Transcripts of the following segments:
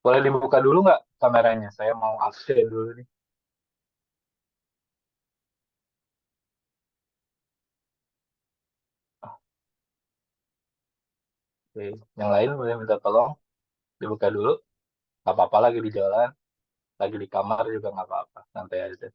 Boleh dibuka dulu nggak kameranya? Saya mau absen dulu nih. Oke. Yang lain boleh minta tolong dibuka dulu. Nggak apa-apa lagi di jalan, lagi di kamar juga nggak apa-apa. Santai aja.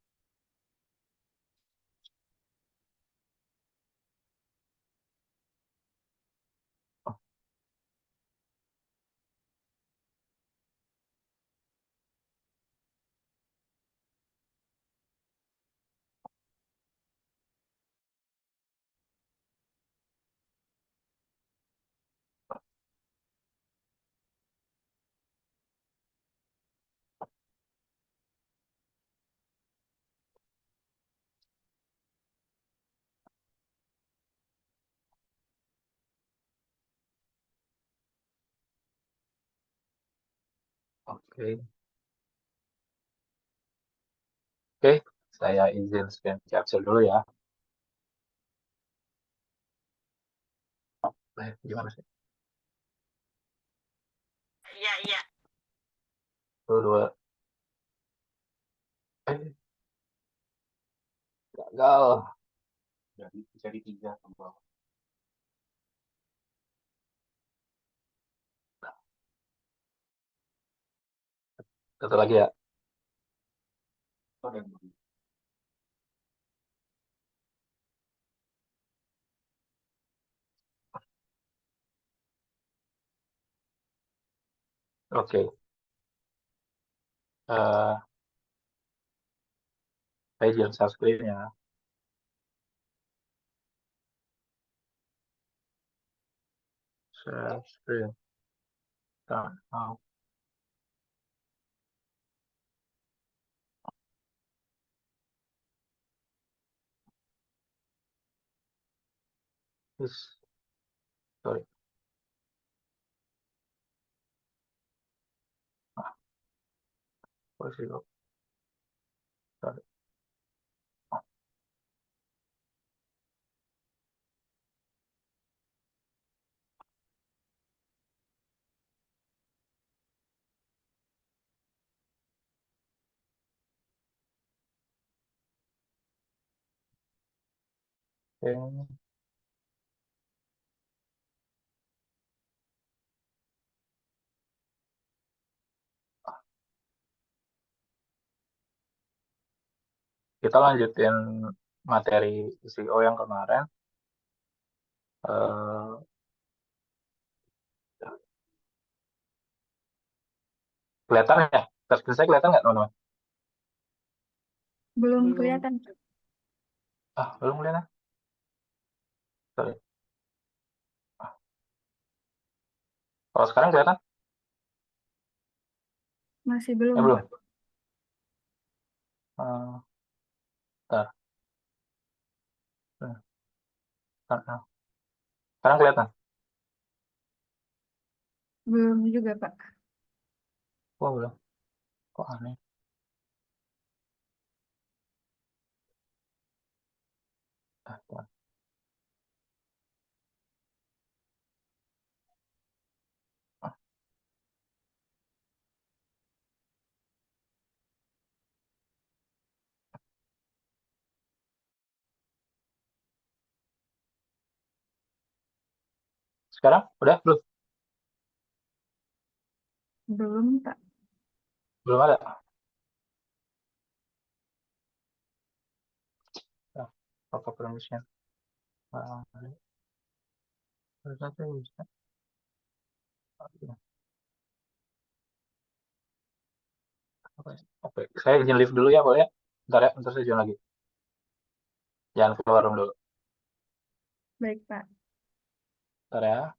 Oke. Oke. Saya izin scan capture dulu ya. Gimana sih? Iya, iya. Satu, dua. Eh, gagal. Jadi tiga. Satu lagi ya. Oke. Eh, saya izin share screen ya. Share screen. Now. This. Sorry. Ah, possible. Sorry. Oke. Kita lanjutin materi CEO yang kemarin. Eh, kelihatan ya? Screen saya kelihatan nggak teman-teman? Belum Belum. kelihatan. Ah, belum kelihatan. Sorry. Kalau sekarang kelihatan? Masih belum, Ya belum. Pak. Eh, bentar. Eh, sekarang kelihatan? Belum juga, Pak. Oh, belum. Kok aneh? Bentar. Sekarang udah belum? Belum, Pak. Belum ada. Nah, apa permission? Ah, harusnya saya bisa. Oke, oke. Saya izin live dulu ya, boleh ya? Bentar ya, bentar saya izin lagi. Jangan keluar room dulu. Baik, Pak. Bentar ya.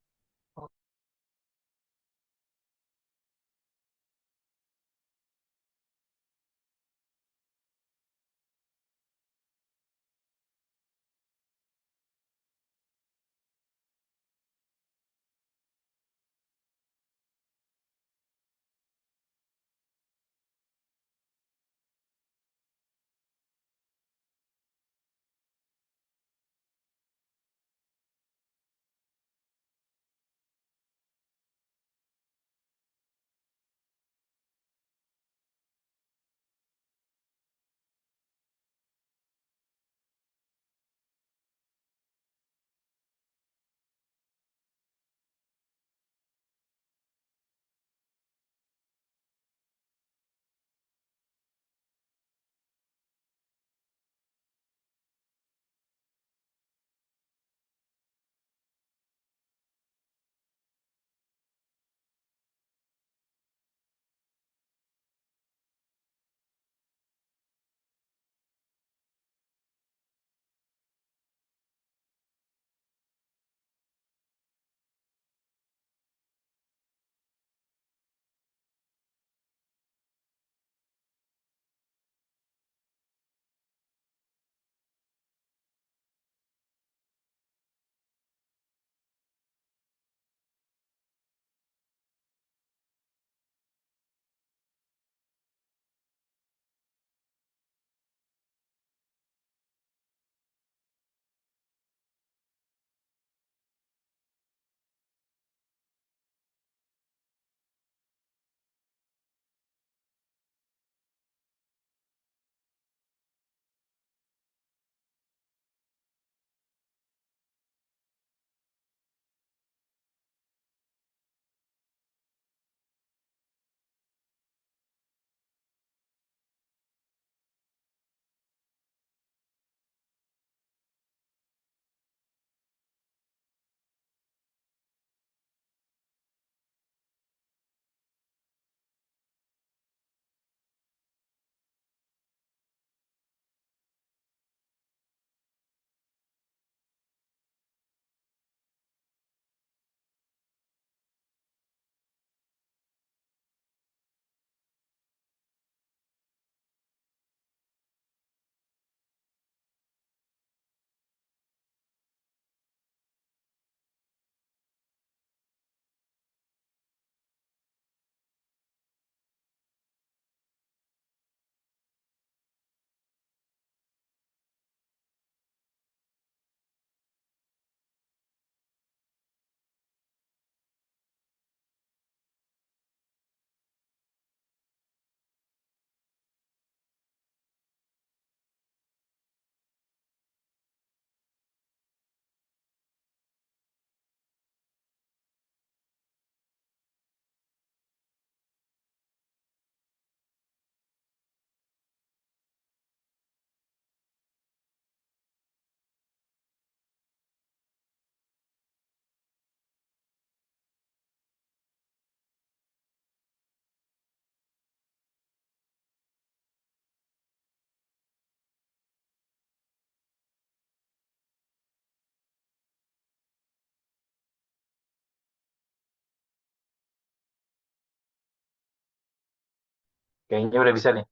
Kayaknya udah bisa nih.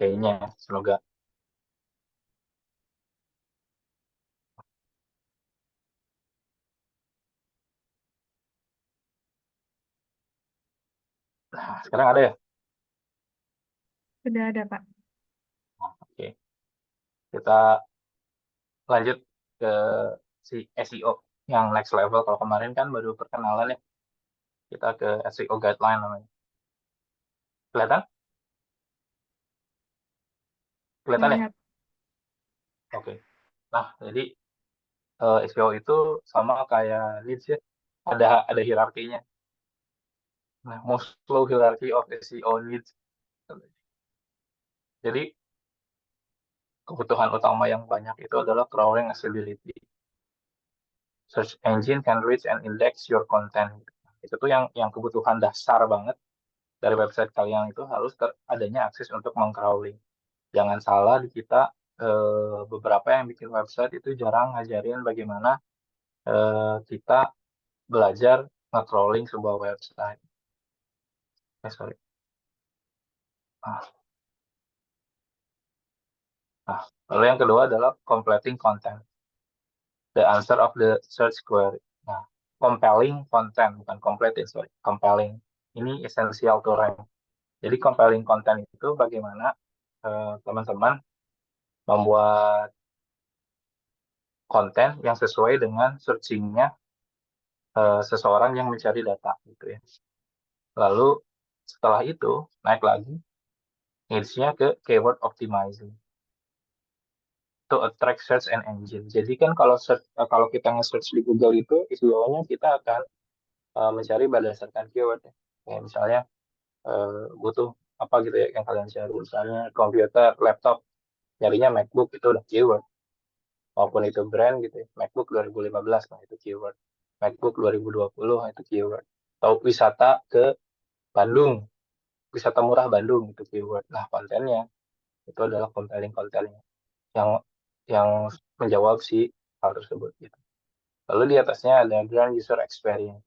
Kayaknya, semoga. Nah, sekarang ada ya? Sudah ada, Pak. Nah, oke. Kita lanjut ke si SEO yang next level. Kalau kemarin kan baru perkenalan ya. Kita ke SEO guideline namanya. Kelihatan? Kelihatan ya? Melihat. Oke. Nah, jadi SEO itu sama kayak leads ya. Ada hierarkinya. Nah, most low hierarchy of SEO needs. Jadi, kebutuhan utama yang banyak itu adalah crawling accessibility. Search engine can reach and index your content. Itu tuh yang kebutuhan dasar banget dari website kalian itu harus adanya akses untuk mengcrawling. Jangan salah di kita beberapa yang bikin website itu jarang ngajarin bagaimana kita belajar nge-crawling sebuah website. Sorry. Nah, nah, lalu yang kedua adalah completing content. The answer of the search query. Nah, compelling content, bukan completing, sorry. Compelling. Ini essential to rank. Jadi compelling content itu bagaimana teman-teman membuat konten yang sesuai dengan searchingnya seseorang yang mencari data gitu ya. Lalu setelah itu naik lagi needs-nya ke keyword optimizing to attract search and engine. Jadi kan kalau kita nge-search di Google itu istilahnya kita akan mencari berdasarkan keyword ya. Kayak misalnya butuh apa gitu ya yang kalian cari, misalnya komputer, laptop, nyarinya MacBook itu udah keyword. Maupun itu brand gitu ya. MacBook 2015 nah itu keyword. MacBook 2020 nah, itu keyword. Atau wisata ke Bandung, wisata murah Bandung itu keyword. Nah, kontennya itu adalah compelling kontennya yang yang menjawab si hal tersebut gitu. Lalu di atasnya ada grand user experience,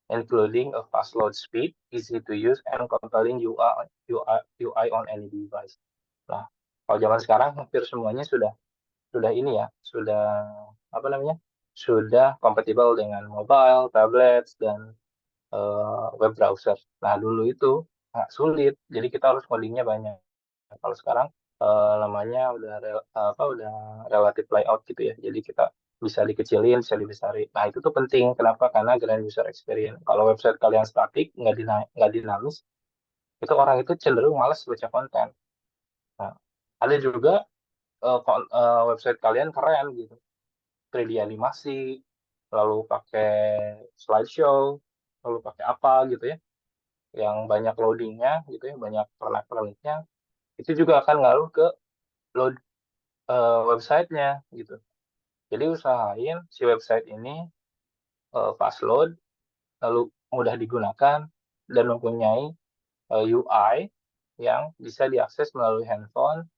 including a fast load speed, easy to use, and compelling UI on any device. Nah, kalau zaman sekarang hampir semuanya sudah ini ya, sudah apa namanya, sudah kompatibel dengan mobile, tablet, dan web browser. Nah, dulu itu sulit, jadi kita harus codingnya banyak. Kalau sekarang namanya udah relatif layout gitu ya, jadi kita bisa dikecilin, bisa dibesarin. Nah, itu tuh penting. Kenapa? Karena grand user experience. Kalau website kalian statik, nggak dinamis, itu orang itu cenderung malas baca konten. Nah, ada juga website kalian keren gitu, 3D animasi, lalu pakai slideshow, lalu pakai apa gitu ya, yang banyak loadingnya gitu ya, banyak pernak-perniknya, itu juga akan ngaruh ke load websitenya gitu. Jadi usahain si website ini fast load, lalu mudah digunakan, dan mempunyai UI yang bisa diakses melalui handphone,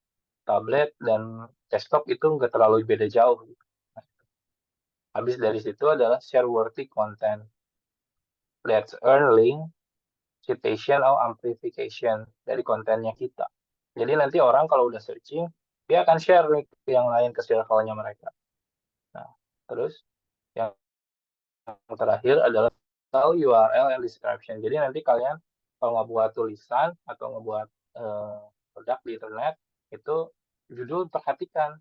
tablet, dan desktop itu nggak terlalu beda jauh. Gitu. Habis dari situ adalah share worthy content. Let's earn link, citation, atau amplification dari kontennya kita. Jadi nanti orang kalau udah searching, dia akan share nih ke yang lain, ke circle-nya mereka. Nah, terus yang terakhir adalah URL and description. Jadi nanti kalian kalau nggak buat tulisan atau ngebuat eh, produk di internet, itu judul perhatikan.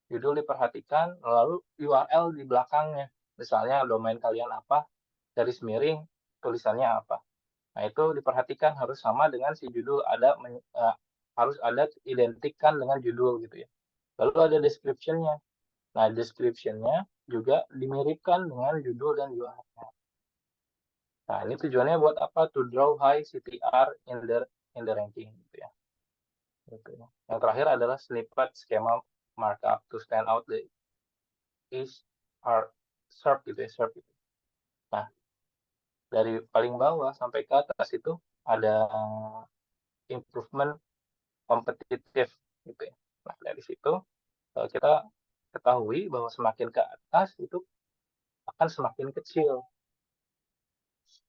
Judul diperhatikan, lalu URL di belakangnya. Misalnya domain kalian apa, garis miring, tulisannya apa. Nah, itu diperhatikan harus sama dengan si judul, harus ada identikkan dengan judul gitu ya. Lalu ada description-nya. Nah, description-nya juga dimiripkan dengan judul dan URL. Nah, ini tujuannya buat apa? To draw high CTR in the ranking gitu ya. Gitu ya. Yang terakhir adalah snippet schema markup to stand out the is are SERP gitu ya, SERP gitu. Nah, dari paling bawah sampai ke atas itu ada improvement kompetitif gitu ya. Nah, dari situ kita ketahui bahwa semakin ke atas itu akan semakin kecil,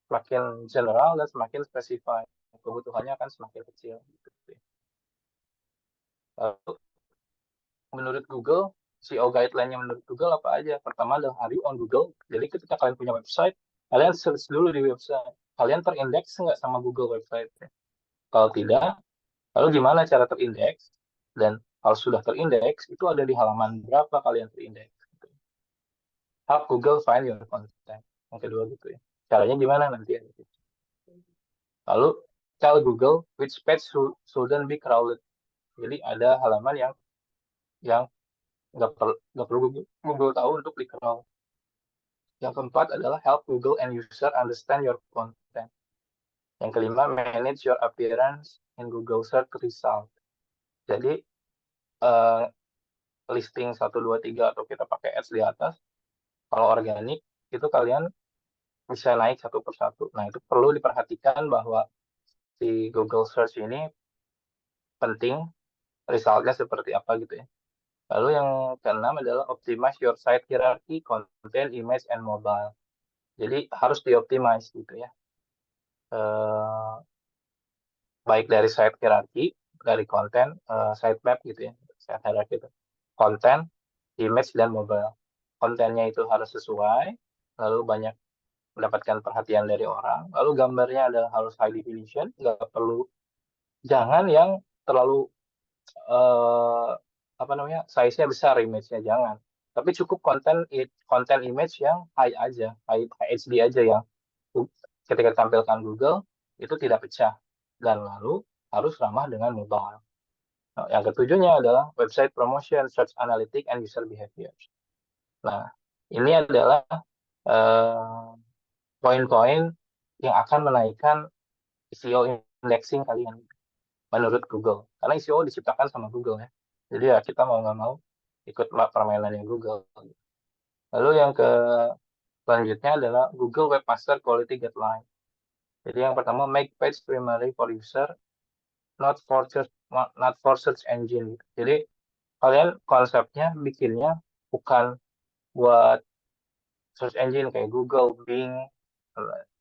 semakin general dan semakin spesifik. kebutuhannya akan semakin kecil. Gitu. Lalu menurut Google, SEO guideline-nya menurut Google apa aja? Pertama adalah are you on Google? Jadi ketika kalian punya website, kalian search dulu di website. Kalian terindeks nggak sama Google website? Kalau tidak, lalu gimana cara terindeks? Dan kalau sudah terindeks, itu ada di halaman berapa kalian terindeks? Help Google find your content. Yang kedua gitu ya. Caranya gimana nanti? Lalu tell Google which page shouldn't be crawled. Jadi ada halaman yang nggak perlu Google tahu untuk di crawl. Yang keempat adalah help Google and user understand your content. Yang kelima, manage your appearance in Google search result. Jadi listing 1, 2, 3 atau kita pakai ads di atas, kalau organik itu kalian bisa naik satu persatu. Nah, itu perlu diperhatikan bahwa si Google Search ini penting, resultnya seperti apa gitu ya. Lalu yang keenam adalah optimize your site hierarchy, content, image, and mobile. Jadi harus dioptimize gitu ya. Baik dari site hierarchy, dari konten, sitemap gitu ya, site hierarchy itu. Konten, image, dan mobile. Kontennya itu harus sesuai, lalu banyak mendapatkan perhatian dari orang, lalu gambarnya adalah harus high definition, nggak perlu, jangan yang terlalu apa namanya, size-nya besar, image-nya jangan. Tapi cukup konten image yang high aja, high HD aja yang ketika ditampilkan Google itu tidak pecah. Dan lalu harus ramah dengan mobile. Nah, yang ketujuhnya adalah website promotion, search analytics, and user behavior. Nah, ini adalah poin-poin yang akan menaikkan SEO indexing kalian menurut Google. Karena SEO diciptakan sama Google ya. Jadi ya kita mau nggak mau ikut permainannya Google. Lalu yang selanjutnya adalah Google Webmaster Quality Guideline. Jadi yang pertama, make page primary for user, not for search engine. Jadi kalian konsepnya bikinnya bukan buat search engine kayak Google, Bing,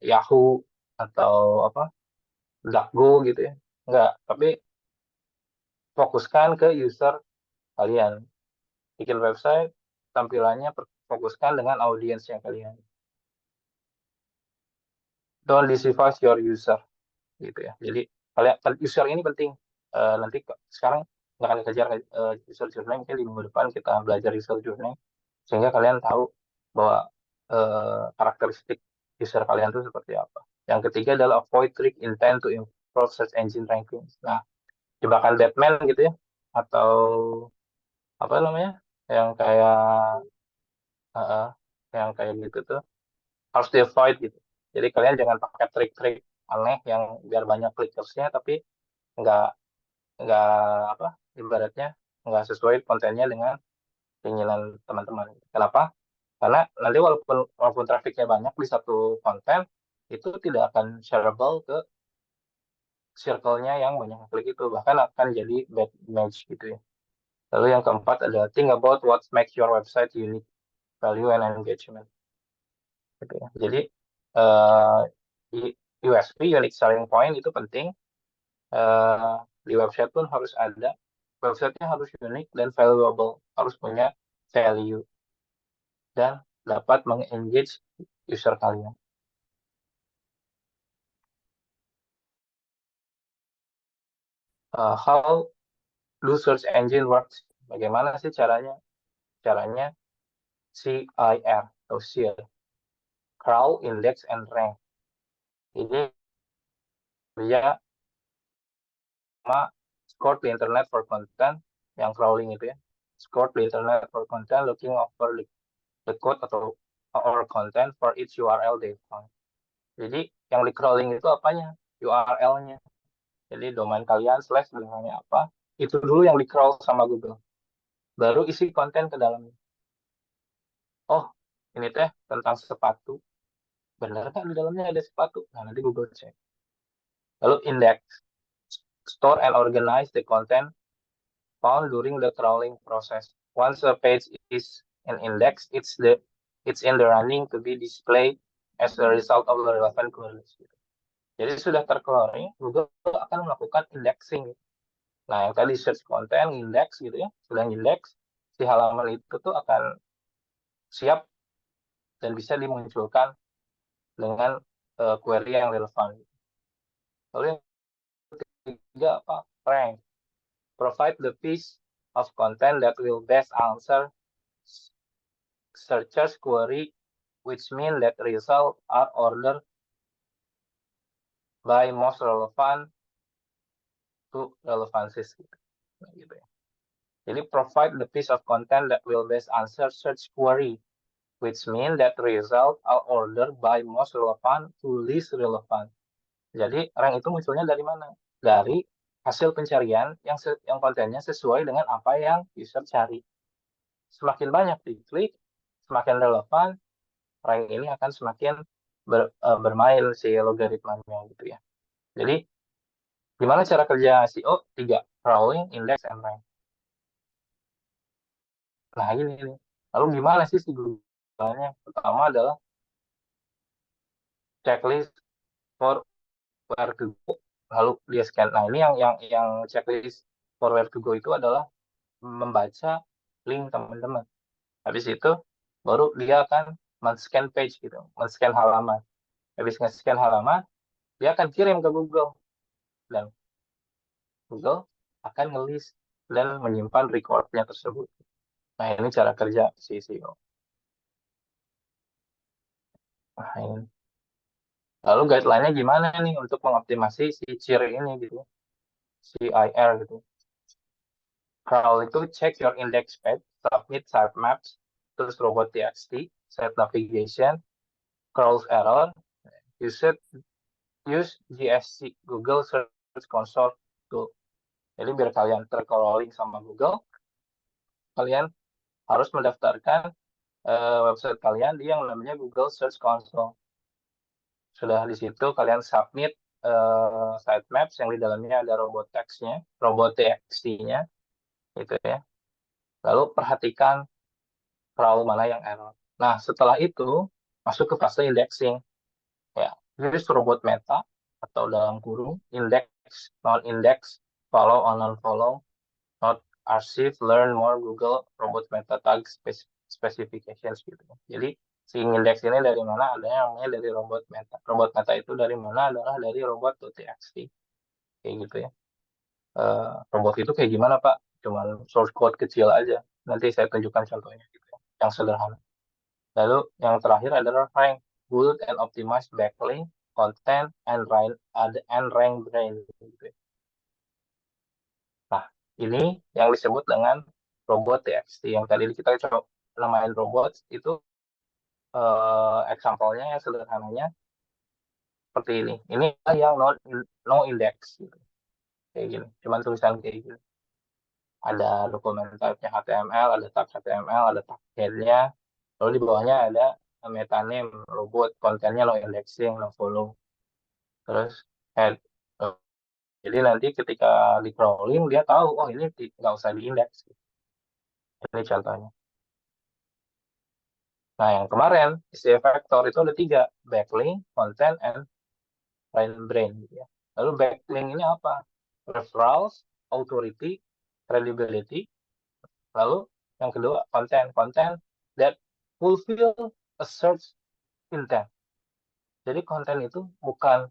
Yahoo, atau apa, DuckDuckGo gitu ya. Enggak, tapi fokuskan ke user kalian. Bikin website, tampilannya fokuskan dengan audiensnya kalian. Don't deceive your user gitu ya. Jadi kalian user ini penting. Nanti sekarang nggak akan kejar user journey, mungkin di minggu depan kita belajar user journey sehingga kalian tahu bahwa karakteristik user kalian itu seperti apa. Yang ketiga adalah avoid trick intent to improve search engine ranking. Nah, jebakan Batman gitu ya, atau apa namanya, yang kayak uh, yang kayak gitu tuh harus di avoid gitu. Jadi kalian jangan pakai trik-trik aneh yang biar banyak clickersnya tapi nggak nggak apa, ibaratnya nggak sesuai kontennya dengan keinginan teman-teman. Kenapa? Karena nanti walaupun trafiknya banyak di satu konten, itu tidak akan shareable ke circle-nya yang banyak klik itu, bahkan akan jadi bad image gitu ya. Lalu yang keempat adalah think about what makes your website unique, value, and engagement. Gitu ya. Jadi uh, USP, unique selling point itu penting. Di website pun harus ada. Websitenya harus unik dan valuable, harus punya value dan dapat mengengage user kalian. How do search engine works? Bagaimana sih caranya? Caranya CIR atau CIR, crawl, index, and rank. Ini dia sama score di internet for content, yang crawling itu ya. Score di internet for content, looking over the code atau or content for each URL they found. Jadi yang di crawling itu apanya? URL-nya. Jadi domain kalian slash domainnya apa? Itu dulu yang di crawl sama Google. Baru isi konten ke dalamnya. Oh, ini teh tentang sepatu. Benar kan di dalamnya ada sepatu? Nah, nanti Google cek. Lalu index, store and organize the content found during the crawling process. Once a page is an index, it's in the running to be displayed as a result of the relevant queries. Jadi sudah tercrawling, Google akan melakukan indexing. Nah, yang tadi search content, index gitu ya, sudah index, si halaman itu tuh akan siap dan bisa dimunculkan dengan query yang relevan. Lalu yang ketiga apa? Rank. Provide the piece of content that will best answer searcher's query, which mean that results are ordered by most relevant to relevancies gitu. Nah, gitu ya. Jadi provide the piece of content that will best answer search query, which mean that results are ordered by most relevant to least relevant. Jadi rank itu munculnya dari mana? Dari hasil pencarian yang kontennya sesuai dengan apa yang user cari. Semakin banyak diklik, semakin relevan, rank ini akan semakin bermain si logaritmanya gitu ya. Jadi gimana cara kerja SEO? 3, crawling, index, and rank. Nah ini nih. Lalu gimana sih Google-nya? Pertama adalah checklist for where to go. Lalu dia scan. Nah ini yang checklist for where to go itu adalah membaca link teman-teman. Habis itu baru dia akan men-scan page gitu, men-scan halaman. Habis nge-scan halaman, dia akan kirim ke Google dan Google akan nge-list dan menyimpan recordnya tersebut. Nah ini cara kerja si SEO. Nah, ini. Lalu guideline-nya gimana nih untuk mengoptimasi si ciri ini gitu, CIR gitu. Crawl itu check your index page, submit sitemaps, terus robot.txt, set navigation, crawls error, use GSC, Google Search Console tool. Jadi biar kalian tercrawling sama Google, kalian harus mendaftarkan website kalian di yang namanya Google Search Console. Sudah di situ kalian submit sitemaps yang di dalamnya ada robot text-nya, robot TXT-nya, gitu ya. Lalu perhatikan crawl mana yang error. Nah, setelah itu masuk ke fase indexing. Ya, use robot meta atau dalam kurung index, non-index, follow on non-follow, not archive, learn more Google robot meta tag specifications gitu. Jadi si index ini dari mana? Ada yang namanya dari robot meta. Robot meta itu dari mana? Adalah dari robot.txt. Kayak gitu ya. Robot itu kayak gimana Pak? Cuman source code kecil aja. Nanti saya tunjukkan contohnya gitu ya. Yang sederhana. Lalu yang terakhir adalah rank, build and optimize backlink, content, and rank brain. Gitu ya. Nah, ini yang disebut dengan robot TXT. Yang tadi kita coba namain robot itu example-nya yang sederhananya seperti ini. Ini yang no index gitu. Kayak gini. Cuman tulisan kayak gini. Ada dokumen type-nya HTML, ada tag HTML, ada tag head-nya. Lalu di bawahnya ada meta name robot, kontennya no indexing, no follow. Terus head. Jadi nanti ketika di crawling dia tahu, oh ini nggak usah diindeks. Ini contohnya. Nah, yang kemarin, istilah vektor itu ada 3, backlink, content, and brain. Gitu ya. Lalu backlink ini apa? Referrals, authority, credibility. Lalu yang kedua, content that fulfill a search intent. Jadi konten itu bukan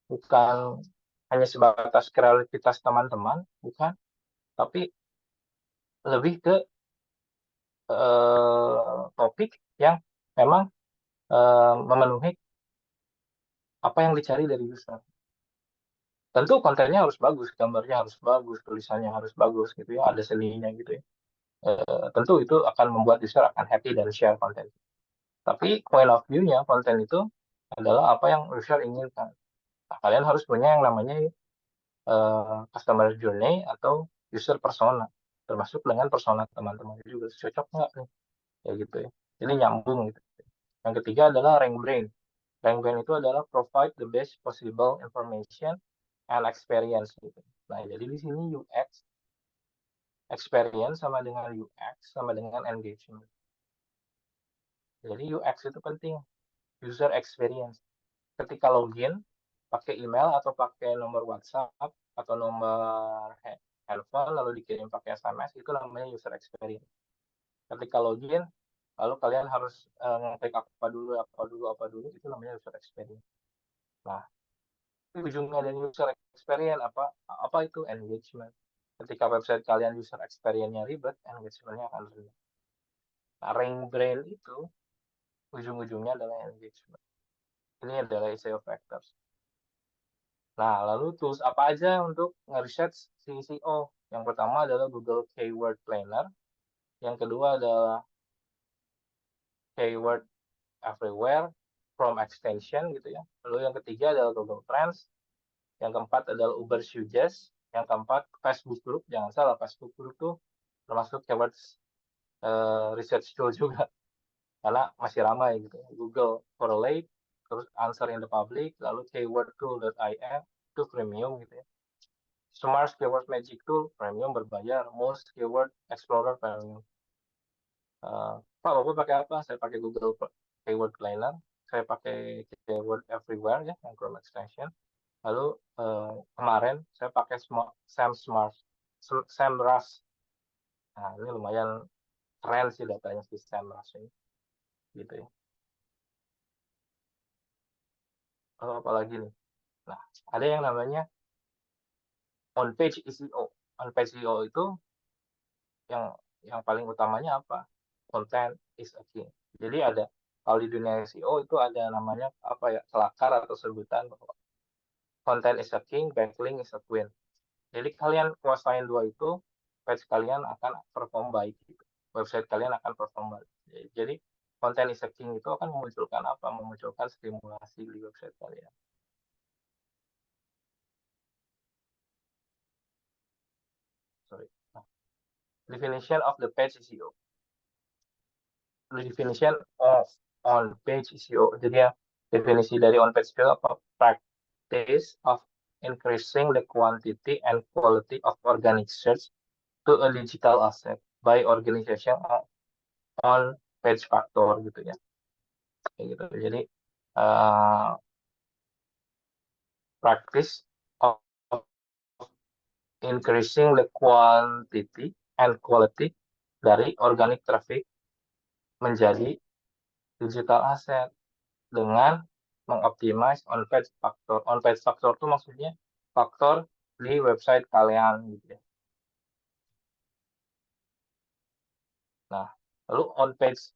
bukan hanya sebatas kreativitas teman-teman, bukan, tapi lebih ke topik yang memang memenuhi apa yang dicari dari user. Tentu kontennya harus bagus, gambarnya harus bagus, tulisannya harus bagus gitu ya, ada seninya gitu ya. Tentu itu akan membuat user akan happy dan share konten. Tapi point of view-nya konten itu adalah apa yang user inginkan. Nah, kalian harus punya yang namanya customer journey atau user persona, termasuk dengan persona teman-teman juga cocok nggak nih, ya gitu ya. Jadi nyambung gitu. Yang ketiga adalah rank brain. Rank brain itu adalah provide the best possible information and experience gitu. Nah, jadi di sini UX, experience sama dengan UX sama dengan engagement. Jadi UX itu penting, user experience. Ketika login, pakai email atau pakai nomor WhatsApp atau nomor handphone lalu dikirim pakai SMS, itu namanya user experience. Ketika login lalu kalian harus ngetik apa dulu, itu namanya user experience. Nah, ujungnya dari user experience apa itu engagement. Ketika website kalian user experience-nya ribet, engagement-nya akan rendah. Nah, ring brain itu ujung-ujungnya adalah engagement. Ini adalah SEO factors. Nah, lalu tools apa aja untuk nge-research si SEO? Yang pertama adalah Google Keyword Planner. Yang kedua adalah Keyword Everywhere, Chrome Extension gitu ya. Lalu yang ketiga adalah Google Trends. Yang keempat adalah Uber Suggest. Yang keempat Facebook Group. Jangan salah, Facebook Group tuh termasuk keyword research tool juga. Karena masih ramai gitu. Google Correlate, terus Answer in the Public, lalu keywordtool.in itu premium gitu ya. Smart Keyword Magic Tool premium berbayar, Most Keyword Explorer premium. Pak, Bapak pakai apa? Saya pakai Google Keyword Planner, saya pakai Keyword Everywhere ya, yang Chrome extension. Lalu kemarin saya pakai SEMrush. Nah, ini lumayan keren sih datanya si SEMrush ini, gitu ya. Lalu apalagi nih? Nah, ada yang namanya on-page SEO. On-page SEO itu yang paling utamanya apa? Content is a king. Jadi ada, kalau di dunia SEO itu ada namanya apa ya, kelakar atau sebutan bahwa content is a king, backlink is a queen. Jadi kalian kuasain dua itu, page kalian akan perform baik gitu. Website kalian akan perform baik. Jadi content is a king itu akan memunculkan apa? Memunculkan stimulasi di website kalian. Sorry. Nah, definition of the page SEO. Definition of on page SEO. Jadi ya, definisi dari on page SEO apa? Practice of increasing the quantity and quality of organic search to a digital asset by organization on page factor gitu ya. Kayak gitu. Jadi practice of increasing the quantity and quality dari organic traffic menjadi digital asset dengan mengoptimize on-page factor. On-page factor itu maksudnya faktor di website kalian gitu ya. Nah, lalu on-page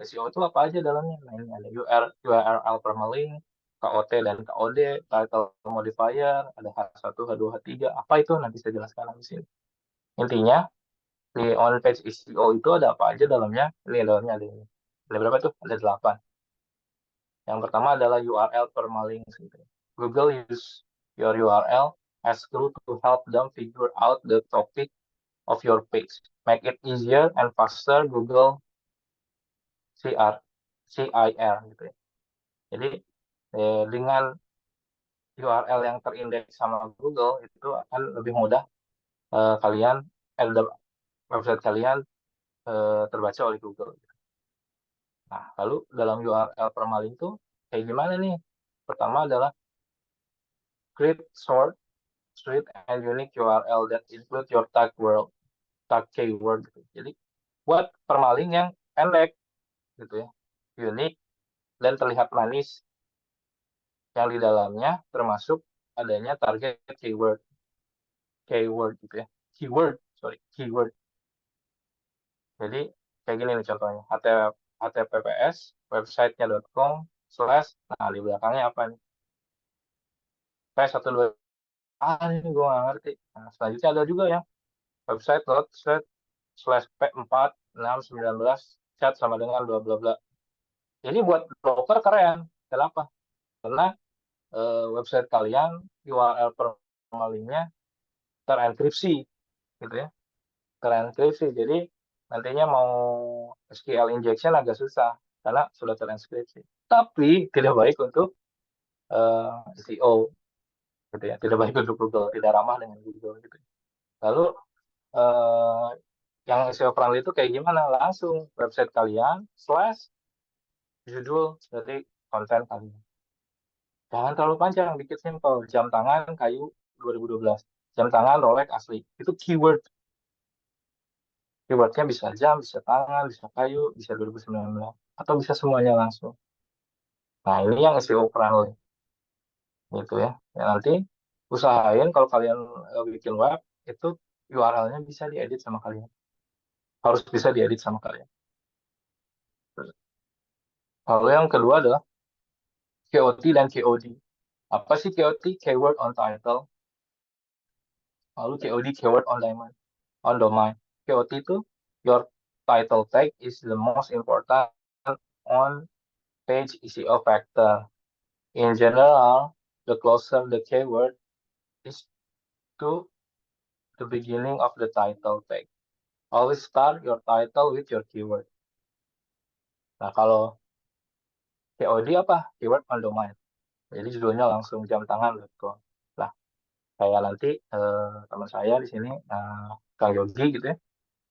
SEO itu apa aja dalamnya? Nah, ini ada URL permalink, KOT dan KOD, title modifier, ada H1, H2, H3. Apa itu? Nanti saya jelaskan di sini. Intinya, di on-page SEO itu ada apa aja dalamnya? Ini dalamnya ada ini. Ada berapa tuh? Ada 8. Yang pertama adalah URL permalinks gitu. Google use your URL as clue to help them figure out the topic of your page. Make it easier and faster Google CIR gitu ya. Jadi dengan URL yang terindeks sama Google itu akan lebih mudah kalian website kalian terbaca oleh Google. Nah, lalu dalam URL permalink itu kayak gimana nih? Pertama adalah create short, sweet, and unique URL that include your tag keyword gitu. Jadi buat permalink yang pendek gitu ya, unik dan terlihat manis, yang di dalamnya termasuk adanya target keyword gitu ya, keyword. Jadi kayak gini nih contohnya, https websitenya.com slash, nah di belakangnya apa nih, p12, ini gue nggak ngerti. Nah, selanjutnya ada juga ya, website.set slash p4 6 19 chat sama dengan bla bla bla. Ini buat broker keren. Kenapa? Karena website kalian URL permalinnya terenkripsi gitu ya, terenkripsi. Jadi nantinya mau SQL injection agak susah karena sudah terenkripsi. Tapi tidak baik untuk SEO gitu ya, tidak baik untuk Google, tidak ramah dengan Google gitu. Lalu yang SEO friendly itu kayak gimana? Langsung website kalian slash judul dari konten kalian. Jangan terlalu panjang, bikin simple. Jam tangan kayu 2012. Jam tangan Rolex asli. Itu keyword. Keywordnya bisa jam, bisa tangan, bisa kayu, bisa 2019. Atau bisa semuanya langsung. Nah, ini yang SEO friendly. Gitu ya. Ya nanti usahain kalau kalian bikin web, itu URL-nya bisa diedit sama kalian. Harus bisa diedit sama kalian. Lalu yang kedua adalah KOT dan KOD. Apa sih KOT? Keyword on title. Lalu KOD, keyword on domain. On domain. KOT itu your title tag is the most important on page SEO factor. In general, the closer the keyword is to the beginning of the title tag. Always start your title with your keyword. Nah, kalau KOD apa? Keyword on domain. Jadi judulnya langsung jam tangan.com. Nah, kayak nanti teman saya di sini, Kang Yogi gitu ya,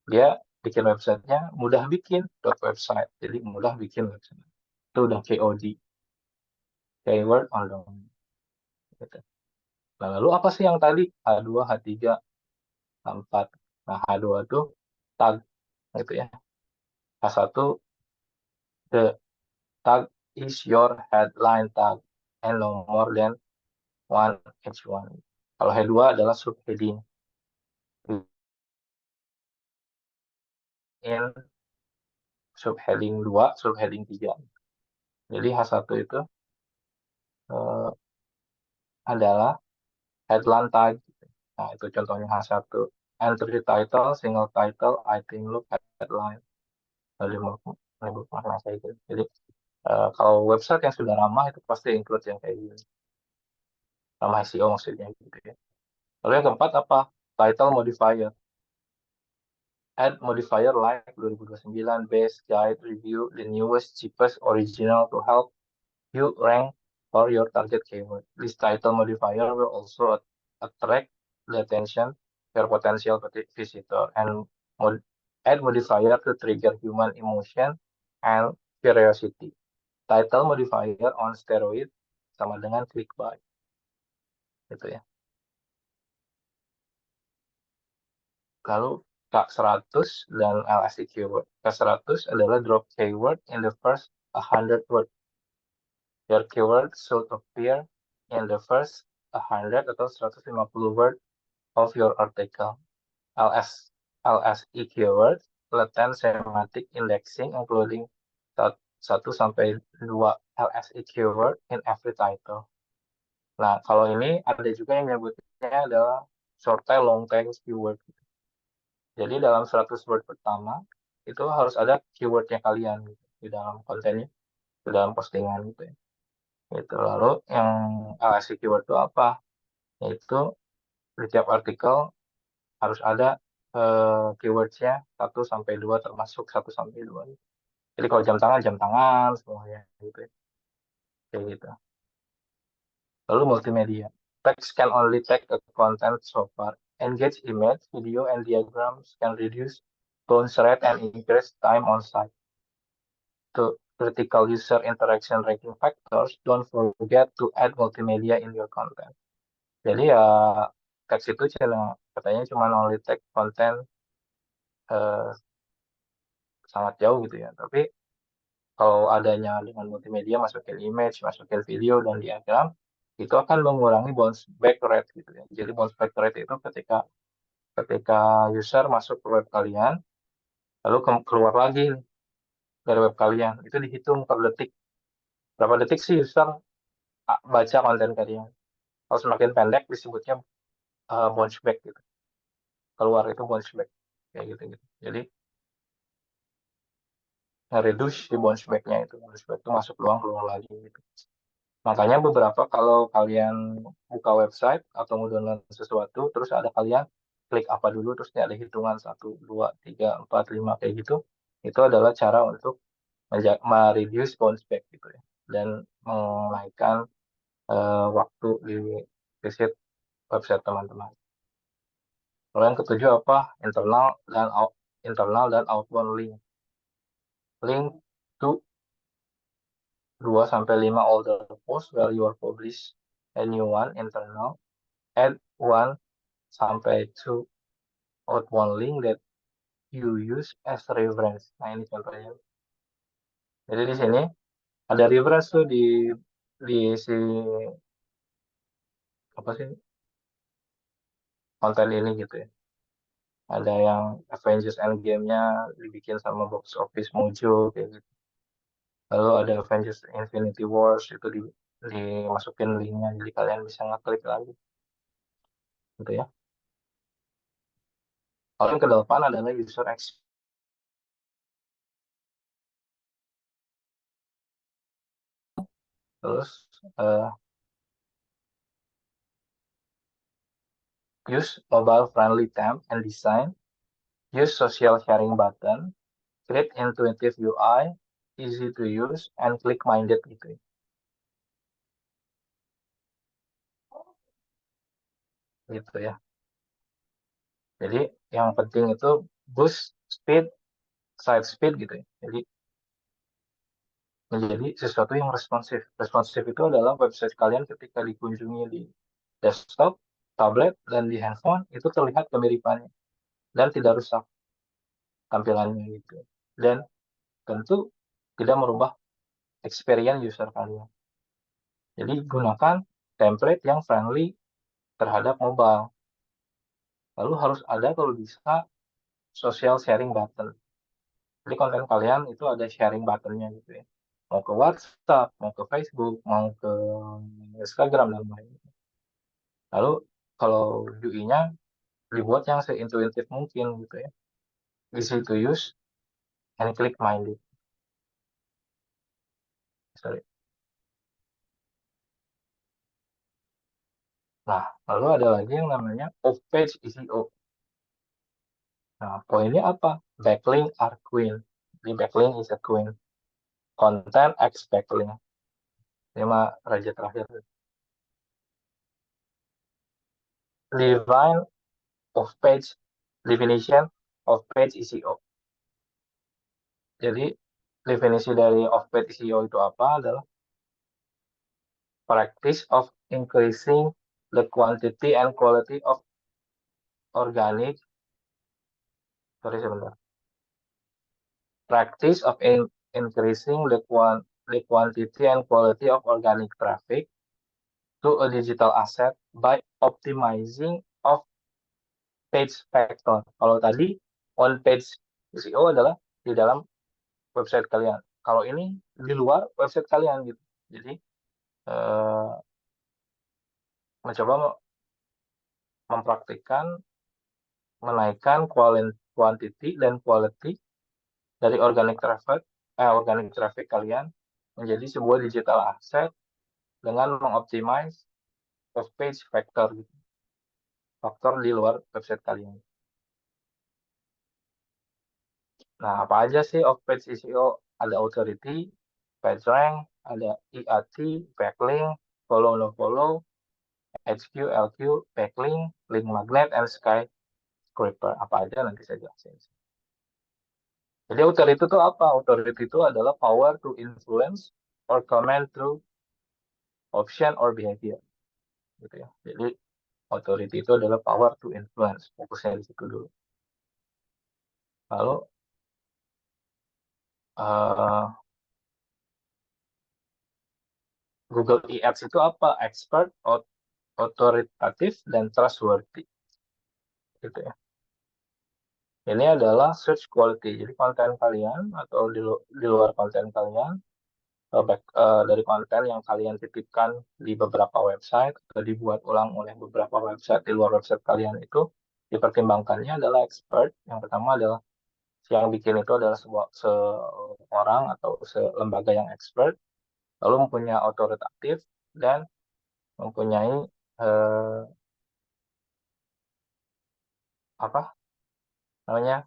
dia bikin websitenya mudah bikin website. Jadi mudah bikin website. Itu udah KOD, keyword on domain. Gitu. Nah, lalu apa sih yang tadi? H2, H3, H4. Nah, H2 itu tag gitu ya. H1, the tag is your headline tag and no more than one H1. Kalau H2 adalah subheading. In subheading 2, subheading 3. Jadi H1 itu eh, adalah headline tag. Nah, itu contohnya H1. Entry title, single title, item look, headline. Lalu label makna kayak gitu. Jadi kalau website yang sudah ramah itu pasti include yang kayak gini. Ramah SEO maksudnya gitu ya. Lalu yang keempat apa? Title modifier. Add modifier like 2029 best guide review the newest cheapest original to help you rank for your target keyword. This title modifier will also attract the attention your potential visitor and add modifier to trigger human emotion and curiosity. Title modifier on steroid sama dengan clickbait. Gitu ya. Lalu K100 dan LSI keyword. K100 adalah drop keyword in the first 100 word. Your keyword should appear in the first 100 atau 150 word of your article. LSI keyword, latent semantic indexing, including 1 sampai 2 LSI keyword in every title. Nah, kalau ini ada juga yang nyebutnya adalah short tail long tail keyword. Jadi dalam 100 word pertama itu harus ada keywordnya kalian gitu, di dalam kontennya, di dalam postingan gitu ya. Gitu. Lalu yang LSI keyword itu apa? Yaitu di tiap artikel harus ada keywordsnya 1 sampai 2 termasuk 1 sampai 2. Jadi kalau jam tangan semuanya gitu ya. Kayak gitu. Lalu multimedia. Text can only take a content so far. Engage image, video, and diagrams can reduce bounce rate and increase time on site. To critical user interaction ranking factors, don't forget to add multimedia in your content. Jadi ya teks itu katanya cuma only take content eh, sangat jauh gitu ya. Tapi kalau adanya dengan multimedia, masukin image, masukin video dan diagram, itu akan mengurangi bounce back rate gitu ya. Jadi bounce back rate itu ketika ketika user masuk ke web kalian, lalu keluar lagi dari web kalian, itu dihitung per detik. Berapa detik sih user baca konten kalian? Kalau semakin pendek disebutnya bounce back gitu. Keluar itu bounce back kayak gitu gitu. Jadi reduce di bounce back-nya itu. Bounce back itu masuk doang keluar lagi gitu. Makanya beberapa kalau kalian buka website atau mau download sesuatu, terus ada kalian klik apa dulu, terus ada hitungan 1, 2, 3, 4, 5 kayak gitu, itu adalah cara untuk mereduce bounce back gitu ya, dan menaikkan waktu di visit website teman-teman. Lalu yang ketujuh apa? Internal dan outbound link. Link to 2-5 older posts where you publish a new one internal, add 1-2 outbound link that you use as reference. Nah, ini contohnya. Jadi di sini ada reference tuh di si apa sih konten ini gitu ya. Ada yang Avengers Endgame-nya dibikin sama box office Mojo kayak gitu. Lalu ada Avengers Infinity Wars itu dimasukin linknya, jadi kalian bisa ngeklik lagi gitu ya. Lalu yang ke-8 adalah user experience. Terus use mobile friendly theme and design, use social sharing button, create intuitive UI, easy to use, and click minded gitu ya. Gitu ya. Jadi yang penting itu boost speed, site speed gitu ya. Jadi menjadi sesuatu yang responsif. Responsif itu adalah website kalian ketika dikunjungi di desktop, tablet, dan di handphone itu terlihat kemiripannya dan tidak rusak tampilannya gitu. Dan tentu tidak merubah experience user kalian. Jadi gunakan template yang friendly terhadap mobile. Lalu harus ada kalau bisa social sharing button. Jadi konten kalian itu ada sharing buttonnya gitu ya. Mau ke WhatsApp, mau ke Facebook, mau ke Instagram dan lain-lain. Lalu kalau UI-nya dibuat yang seintuitif mungkin gitu ya. Easy to use and click minded. Sorry. Nah, lalu ada lagi yang namanya off-page SEO. Nah, poinnya apa? Backlink are queen. Di backlink is a queen. Content X backlink. Ini mah raja terakhir. Define off-page definition of page SEO. Jadi definisi dari off-page SEO itu apa? Adalah practice of increasing the quantity and quality of organic. Sorry sebentar. Practice of increasing the quantity and quality of organic traffic to a digital asset by optimizing of page factor. Kalau tadi on page SEO adalah di dalam website kalian. Kalau ini di luar website kalian gitu. Jadi eh, mencoba mempraktikkan menaikkan quantity dan quality dari organic traffic kalian menjadi sebuah digital asset dengan mengoptimize off page factor gitu. Faktor di luar website kalian. Nah, apa aja sih off page SEO? Ada authority, PageRank, ada EAT, backlink, follow no follow, HQ, LQ, backlink, link magnet, and skyscraper. Apa aja nanti saya jelasin. Jadi authority itu apa? Authority itu adalah power to influence or comment through option or behavior. Gitu ya. Jadi authority itu adalah power to influence. Fokusnya di situ dulu. Lalu uh, Google Ads itu apa? Expert, otoritatif, dan trustworthy. Gitu ya. Ini adalah search quality. Jadi konten kalian atau di luar konten kalian, dari konten yang kalian titipkan di beberapa website atau dibuat ulang oleh beberapa website di luar website kalian itu dipertimbangkannya adalah expert. Yang pertama adalah yang bikin itu adalah seorang atau lembaga yang expert, lalu mempunyai otoritatif dan mempunyai eh, apa namanya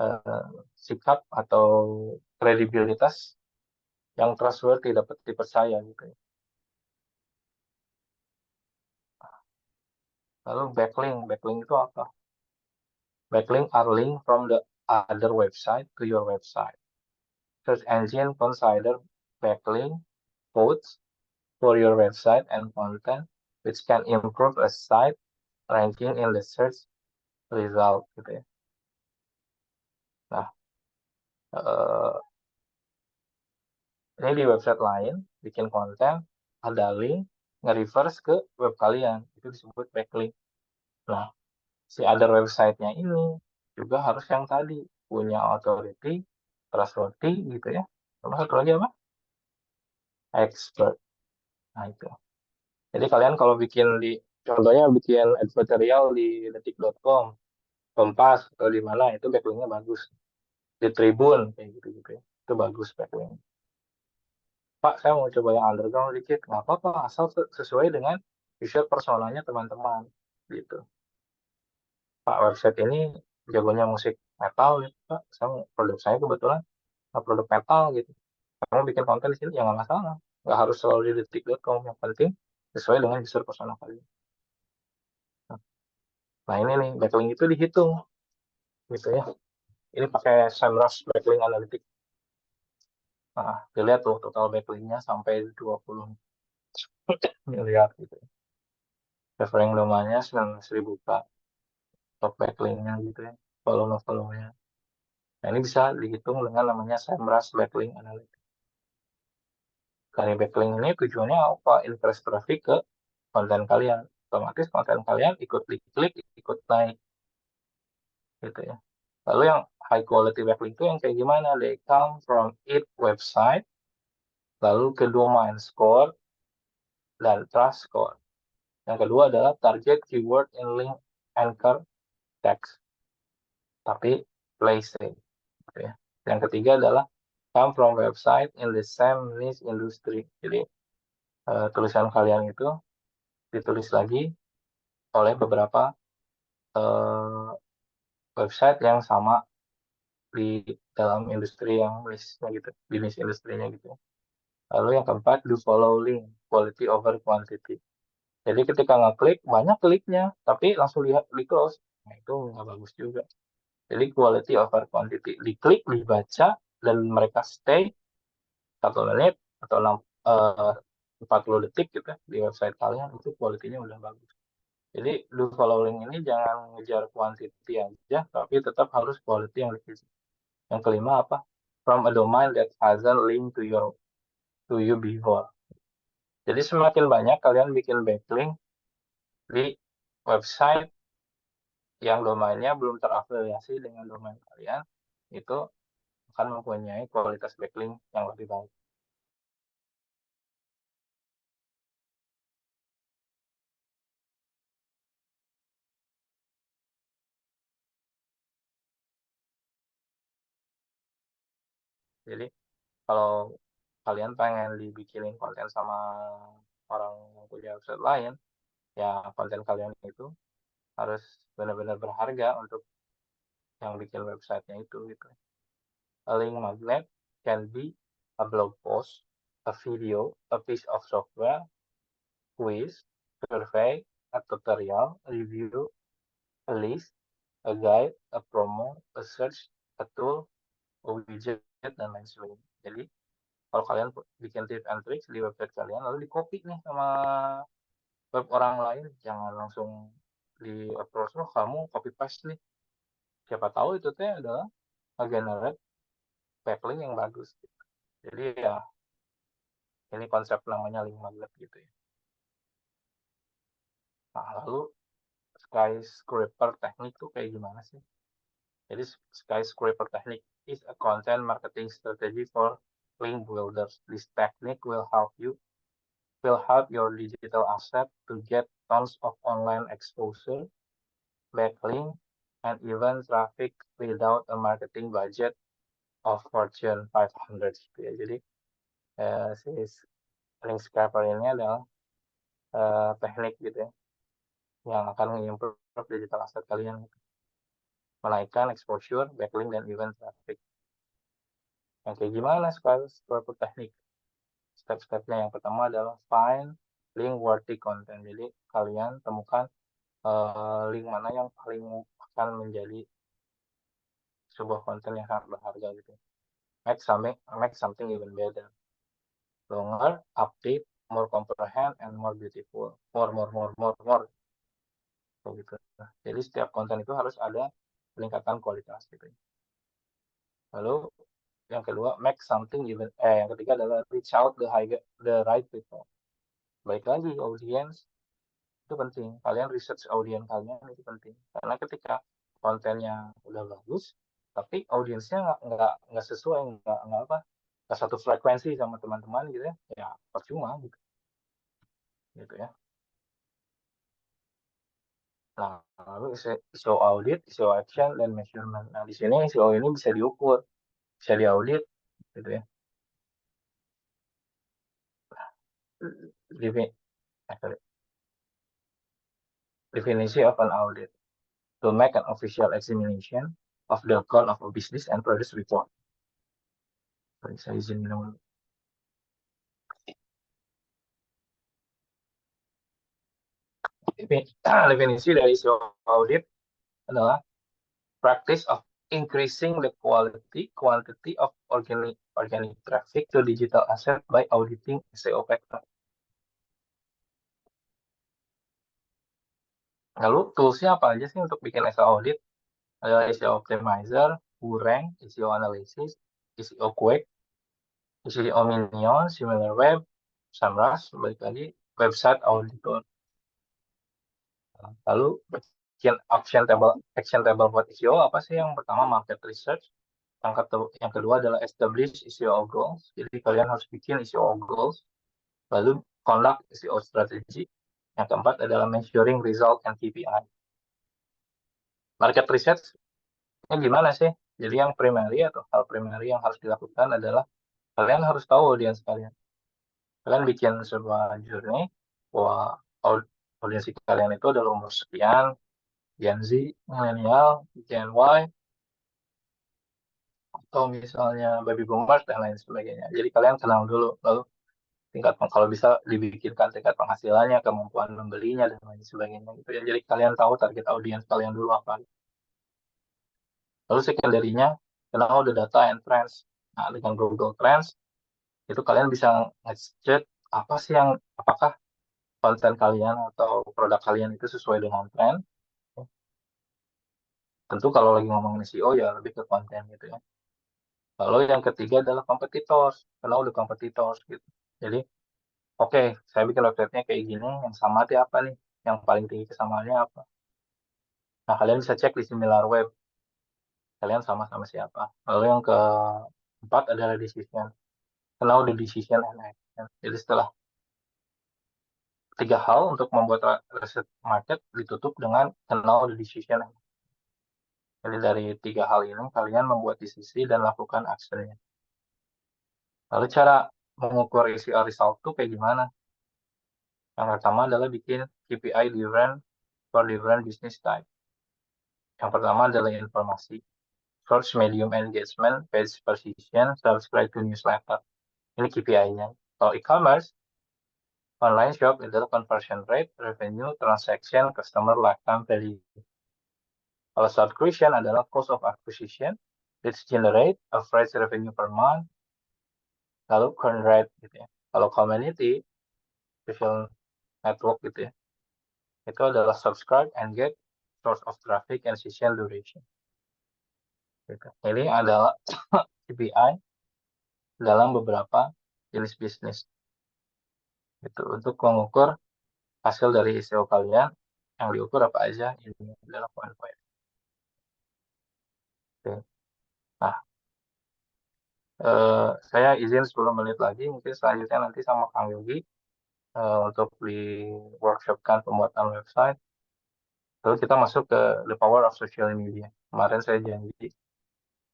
eh, sikap atau kredibilitas yang trustworthy dapat dipercaya gitu ya. Lalu backlink itu apa? Backlink are link from the other website to your website. Search engine consider backlink codes for your website and content, which can improve a site ranking in the search result gitu ya. Nah, ini di website lain bikin konten, ada link, nge-reverse ke web kalian, itu disebut backlink. Nah, si other website-nya ini juga harus yang tadi punya authority, trustworthy gitu ya. Sama satu lagi apa? Expert. Nah, itu. Jadi kalian kalau bikin contohnya bikin advertorial di detik.com, Kompas, atau di mana, itu backlinknya bagus. Di Tribun, kayak gitu-gitu ya. Itu bagus backlink. Pak, saya mau coba yang underground dikit. Nggak apa-apa, asal sesuai dengan visual personanya teman-teman. Gitu. Pak, website ini jagonya musik metal gitu, Pak. Produk saya kebetulan produk metal gitu. Kamu bikin konten di sini, ya nggak masalah. Nggak harus selalu di detik.com. Yang penting sesuai dengan visual persona kalian. Nah, ini nih, backlink itu dihitung. Gitu ya. Ini pakai SEMrush Backlink Analytics. Nah, dilihat tuh total backlinknya sampai 20 miliar gitu. Referring domainnya 19.000 Pak. Top backlinknya gitu ya. Volume-volumenya. Nah, ini bisa dihitung dengan namanya SEMrush Backlink Analytics. Dari backlink ini tujuannya apa? Increase traffic ke konten kalian. Otomatis konten kalian ikut diklik, ikut naik. Gitu ya. Lalu yang high quality backlink itu yang kayak gimana? They come from it website, lalu ke domain score, dan trust score. Yang kedua adalah target keyword in link anchor text, tapi placing. Gitu ya. Yang ketiga adalah come from website in the same niche industry. Jadi tulisan kalian itu ditulis lagi oleh beberapa uh, website yang sama di dalam industri yang niche-nya gitu, bisnis industrinya gitu. Lalu yang keempat, do follow link, quality over quantity. Jadi ketika ngeklik, banyak kliknya, tapi langsung lihat di close. Nah, itu nggak bagus juga. Jadi quality over quantity. Diklik, dibaca, dan mereka stay 1 menit atau 40 detik gitu ya, di website kalian, itu kualitinya udah bagus. Jadi do follow link ini jangan ngejar quantity aja, tapi tetap harus quality yang dikejar. Yang kelima apa? From a domain that hasn't linked to you before. Jadi semakin banyak kalian bikin backlink di website yang domainnya belum terafiliasi dengan domain kalian, itu akan mempunyai kualitas backlink yang lebih baik. Jadi kalau kalian pengen dibikinin konten sama orang yang punya website lain, ya konten kalian itu harus benar-benar berharga untuk yang bikin websitenya itu gitu. A link magnet can be a blog post, a video, a piece of software, quiz, survey, a tutorial, a review, a list, a guide, a promo, a search, a tool, a widget, dan lain sebagainya. Jadi kalau kalian bikin tips and tricks di website kalian, lalu di copy nih sama web orang lain, jangan langsung di approach, oh kamu copy paste nih. Siapa tahu itu teh adalah generate backlink yang bagus. Jadi ya ini konsep namanya link magnet gitu ya. Nah, lalu skyscraper teknik tuh kayak gimana sih? Jadi skyscraper technique is a content marketing strategy for link builders. This technique will help your digital asset to get tons of online exposure, backlink, and even traffic without a marketing budget of Fortune 500 gitu ya. Jadi si link scraper ini adalah teknik gitu ya yang akan mengimprove digital asset kalian gitu. Menaikkan exposure, backlink, dan event traffic. Yang kayak gimana suatu teknik? Step-stepnya yang pertama adalah find link worthy content. Jadi kalian temukan link mana yang paling akan menjadi sebuah konten yang sangat berharga gitu. Make something even better. longer, update, more comprehend, and more beautiful. More. Gitu. Jadi setiap konten itu harus ada peningkatan kualitas gitu. Lalu yang kedua, make something even. Yang ketiga adalah reach out the right people. Baik lagi, audience itu penting. Kalian research audiens kalian itu penting. Karena ketika kontennya udah bagus, tapi audiensnya nggak sesuai, nggak satu frekuensi sama teman-teman gitu ya percuma gitu ya. Nah, lalu issue audit, issue action, dan measurement. Nah, di sini issue ini bisa diukur, bisa diaudit, gitu ya. Defi- Definisi of an audit. To make an official examination of the account of a business and produce report. Saya izin dulu. Definisi dari issue audit adalah practice of increasing the quantity of organic traffic to digital asset by auditing SEO factor. Lalu toolsnya apa aja sih untuk bikin SEO audit? Ada SEO optimizer, WooRank, SEO analysis, SEO quick, SEO minion, SimilarWeb, SEMrush, balik lagi website auditor. Lalu action table buat SEO apa sih? Yang pertama market research, yang kedua adalah establish SEO goals. Jadi kalian harus bikin SEO goals. Lalu conduct SEO strategy. Yang keempat adalah measuring result and KPI. Market research ini gimana sih? Jadi yang primary atau hal primary yang harus dilakukan adalah kalian harus tahu audiens kalian. Kalian bikin sebuah journey bahwa audiens kalian itu adalah umur sekian, Gen Z, milenial, Gen Y, atau misalnya baby boomers dan lain sebagainya. Jadi kalian kenal dulu, lalu kalau bisa dibikinkan tingkat penghasilannya, kemampuan membelinya dan lain sebagainya gitu ya. Jadi kalian tahu target audiens kalian dulu apa. Lalu secondary-nya kenal the data and trends. Nah, dengan Google Trends itu kalian bisa ngecek apa sih apakah konten kalian atau produk kalian itu sesuai dengan tren. Tentu kalau lagi ngomongin SEO ya lebih ke konten gitu ya. Lalu yang ketiga adalah competitors. Kenal the competitors gitu. Jadi oke, saya bikin website-nya kayak gini, yang sama itu apa nih? Yang paling tinggi kesamaannya apa? Nah, kalian bisa cek di SimilarWeb, kalian sama-sama siapa. Lalu yang keempat adalah decision. Kenal the decision and action. Jadi setelah tiga hal untuk membuat riset market ditutup dengan kenal the decision. Jadi dari tiga hal ini, kalian membuat decisi dan lakukan actionnya. Lalu cara mengukur isi result itu kayak gimana? Yang pertama adalah bikin KPI for different business type. Yang pertama adalah informasi. Search, medium engagement, page precision, subscribe to newsletter. Ini KPI-nya. Kalau e-commerce, online shop adalah conversion rate, revenue, transaction, customer lifetime value. Kalau subscription adalah cost of acquisition, leads generate, average revenue per month, lalu churn rate gitu ya. Kalau community, social network gitu ya, itu adalah subscribe and get, source of traffic, and session duration. Gitu. Ini adalah KPI dalam beberapa jenis bisnis. Itu untuk mengukur hasil dari SEO kalian, yang diukur apa aja, ini adalah poin-poin. Oke. Nah, saya izin 10 menit lagi, mungkin selanjutnya nanti sama Kang Yogi untuk di workshopkan pembuatan website. Lalu kita masuk ke the power of social media. Kemarin saya janji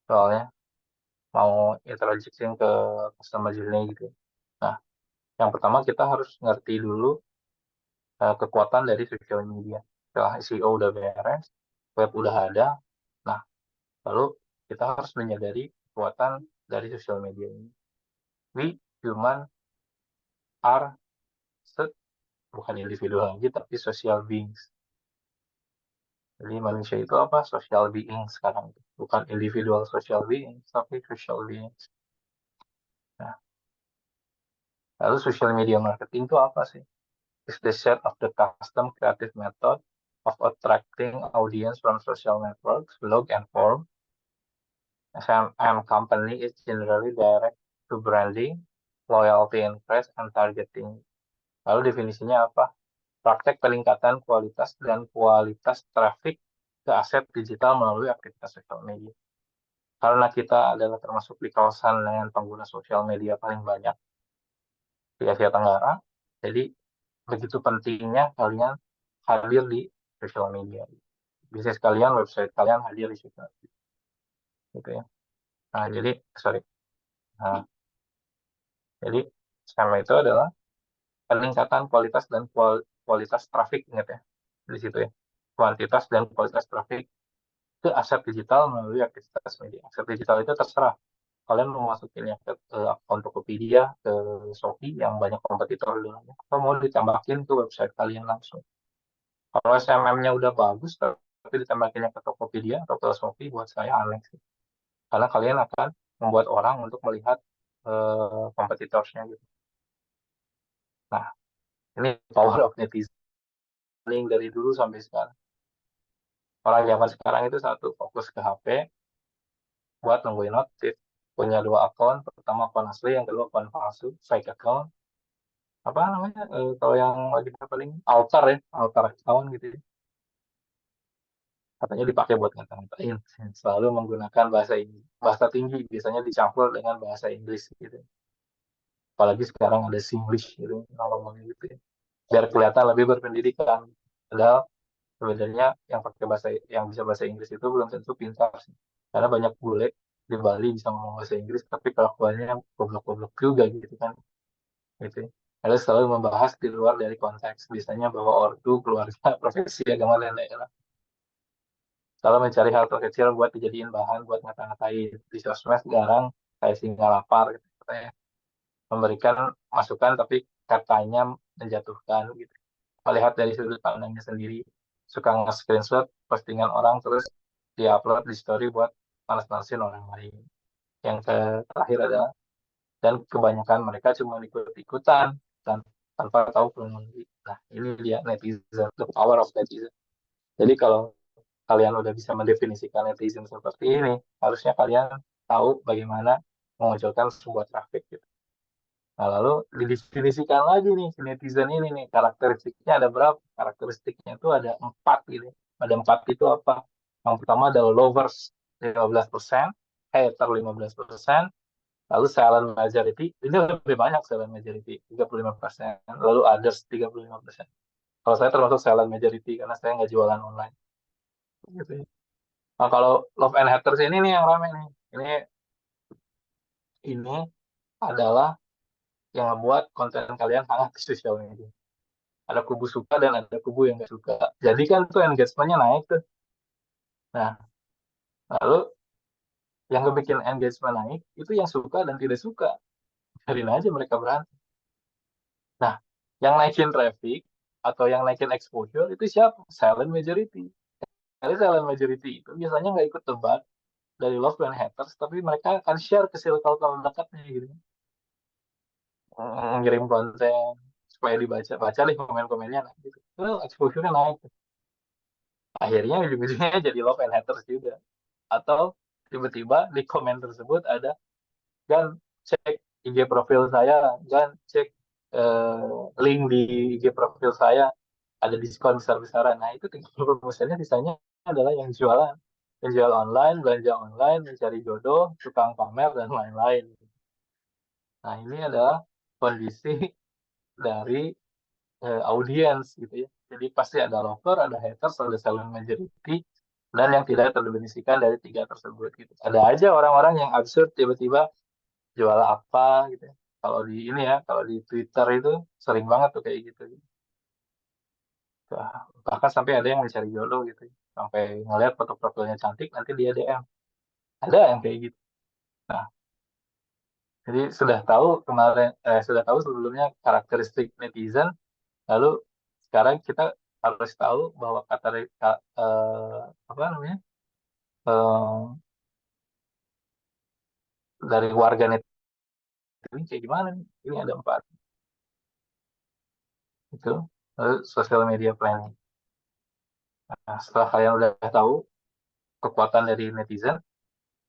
soalnya mau introducing ke customer journey gitu. Nah, yang pertama kita harus ngerti dulu kekuatan dari social media. Setelah SEO udah beres, web udah ada, nah lalu kita harus menyadari kekuatan dari social media ini. We human are bukan individu lagi, tapi social beings. Jadi manusia itu apa? Social being sekarang. Bukan individual social being, tapi social beings. Nah, Lalu social media marketing itu apa sih? It's the set of the custom creative method of attracting audience from social networks, blog, and forum. And company is generally direct to branding, loyalty interest, and targeting. Lalu definisinya apa? Praktek peningkatan kualitas dan kualitas traffic ke aset digital melalui aktivitas sosial media. Karena kita adalah termasuk di kawasan dengan pengguna sosial media paling banyak di Asia Tenggara, jadi begitu pentingnya kalian hadir di sosial media. Bisnis kalian, website kalian hadir di situ, gitu ya. Nah, jadi sorry. Nah, jadi SEM itu adalah peningkatan kualitas dan kualitas traffic, ingat ya, di situ ya. Kuantitas dan kualitas traffic ke aset digital melalui aktivitas media. Aset digital itu terserah. Kalian mau masukinnya ke akun Tokopedia, ke Shopee yang banyak kompetitor di dalamnya, atau mau ditambahin ke website kalian langsung. Kalau SMM-nya udah bagus, tapi ditambahinnya ke Tokopedia atau ke Shopee, buat saya aneh sih. Karena kalian akan membuat orang untuk melihat kompetitornya gitu. Nah, ini power of netizen dari dulu sampai sekarang. Orang zaman sekarang itu satu, fokus ke HP, buat nungguin notif. Punya dua akun, pertama akun asli, yang kedua akun palsu, fake account. Apa namanya, kalau yang lagi paling altar ya, altar account gitu ya. Katanya dipakai buat ngata-ngatain. Selalu menggunakan bahasa tinggi, biasanya dicampur dengan bahasa Inggris gitu. Apalagi sekarang ada Singlish gitu, ngomongnya gitu ya. Biar kelihatan lebih berpendidikan. Padahal sebenarnya yang pakai bahasa yang bisa bahasa Inggris itu belum tentu pintar sih. Karena banyak bule di Bali bisa ngomong bahasa Inggris, tapi kelakuannya goblok-goblok juga gitu kan. Gitu ya. Lalu selalu membahas di luar dari konteks. Biasanya bahwa ortu, keluarga, profesi, agama, dan daerah. Kalau mencari hal terkecil buat dijadiin bahan buat ngata-ngatain di sosmed, sekarang kayak singa lapar gitu, katanya memberikan masukan tapi katanya menjatuhkan gitu. Melihat dari sudut pandangnya sendiri, suka nge-screenshot postingan orang terus diupload di story buat panas-panasin orang lain. Yang terakhir adalah, dan kebanyakan mereka cuma ikut-ikutan dan tanpa tahu kronologi. Nah, ini dia netizen, the power of netizen. Jadi kalau kalian udah bisa mendefinisikan netizen seperti ini, harusnya kalian tahu bagaimana memunculkan sebuah traffic gitu. Nah, lalu didefinisikan lagi nih si netizen ini nih, karakteristiknya ada berapa? Karakteristiknya itu ada 4 gitu. Ada 4 itu apa? Yang pertama ada lovers 15%, hater 15%, lalu silent majority, ini lebih banyak silent majority 35%, lalu others 35%. Kalau saya termasuk silent majority karena saya nggak jualan online. Gitu ya. Nah, kalau love and haters ini nih yang rame nih. Ini adalah yang membuat konten kalian hangat di sosial media. Ada kubu suka dan ada kubu yang nggak suka. Jadi kan tuh engagement-nya naik tuh. Nah, lalu yang bikin engagement naik itu yang suka dan tidak suka. Biarin aja mereka berantem. Nah, yang naikin traffic atau yang naikin exposure itu siapa? Silent majority. Jadi silent majority itu biasanya nggak ikut debat dari love dan haters, tapi mereka akan share ke circle terdekatnya gitu. Ngirim konten supaya dibaca baca deh komen-komennya, nah, gitu. Itu exposure-nya naik, akhirnya ujung-ujungnya jadi love and haters juga. Atau tiba-tiba di komen tersebut ada, kan cek IG profil saya, kan cek link di IG profil saya, ada diskon besar-besaran. Nah, itu 30%-nya sisanya adalah yang jualan, penjual online, belanja online, mencari jodoh, tukang pamer, dan lain-lain. Nah, ini adalah kondisi dari audiens gitu ya. Jadi pasti ada lover, ada haters, ada silent majority, dan yang tidak terdefinisikan dari tiga tersebut gitu. Ada aja orang-orang yang absurd tiba-tiba jual apa gitu ya. Kalau di ini ya, kalau di Twitter itu sering banget tuh kayak gitu. Bahkan sampai ada yang mencari jodoh gitu. Sampai ngeliat foto profilnya cantik, nanti dia DM. Ada yang kayak gitu. Nah, jadi sudah tahu sebelumnya karakteristik netizen. Lalu sekarang kita harus tahu bahwa apa namanya, eh, dari warga net ini kayak gimana nih? Ini ada 4. itu. Lalu social media planning. Nah, setelah kalian udah tahu kekuatan dari netizen,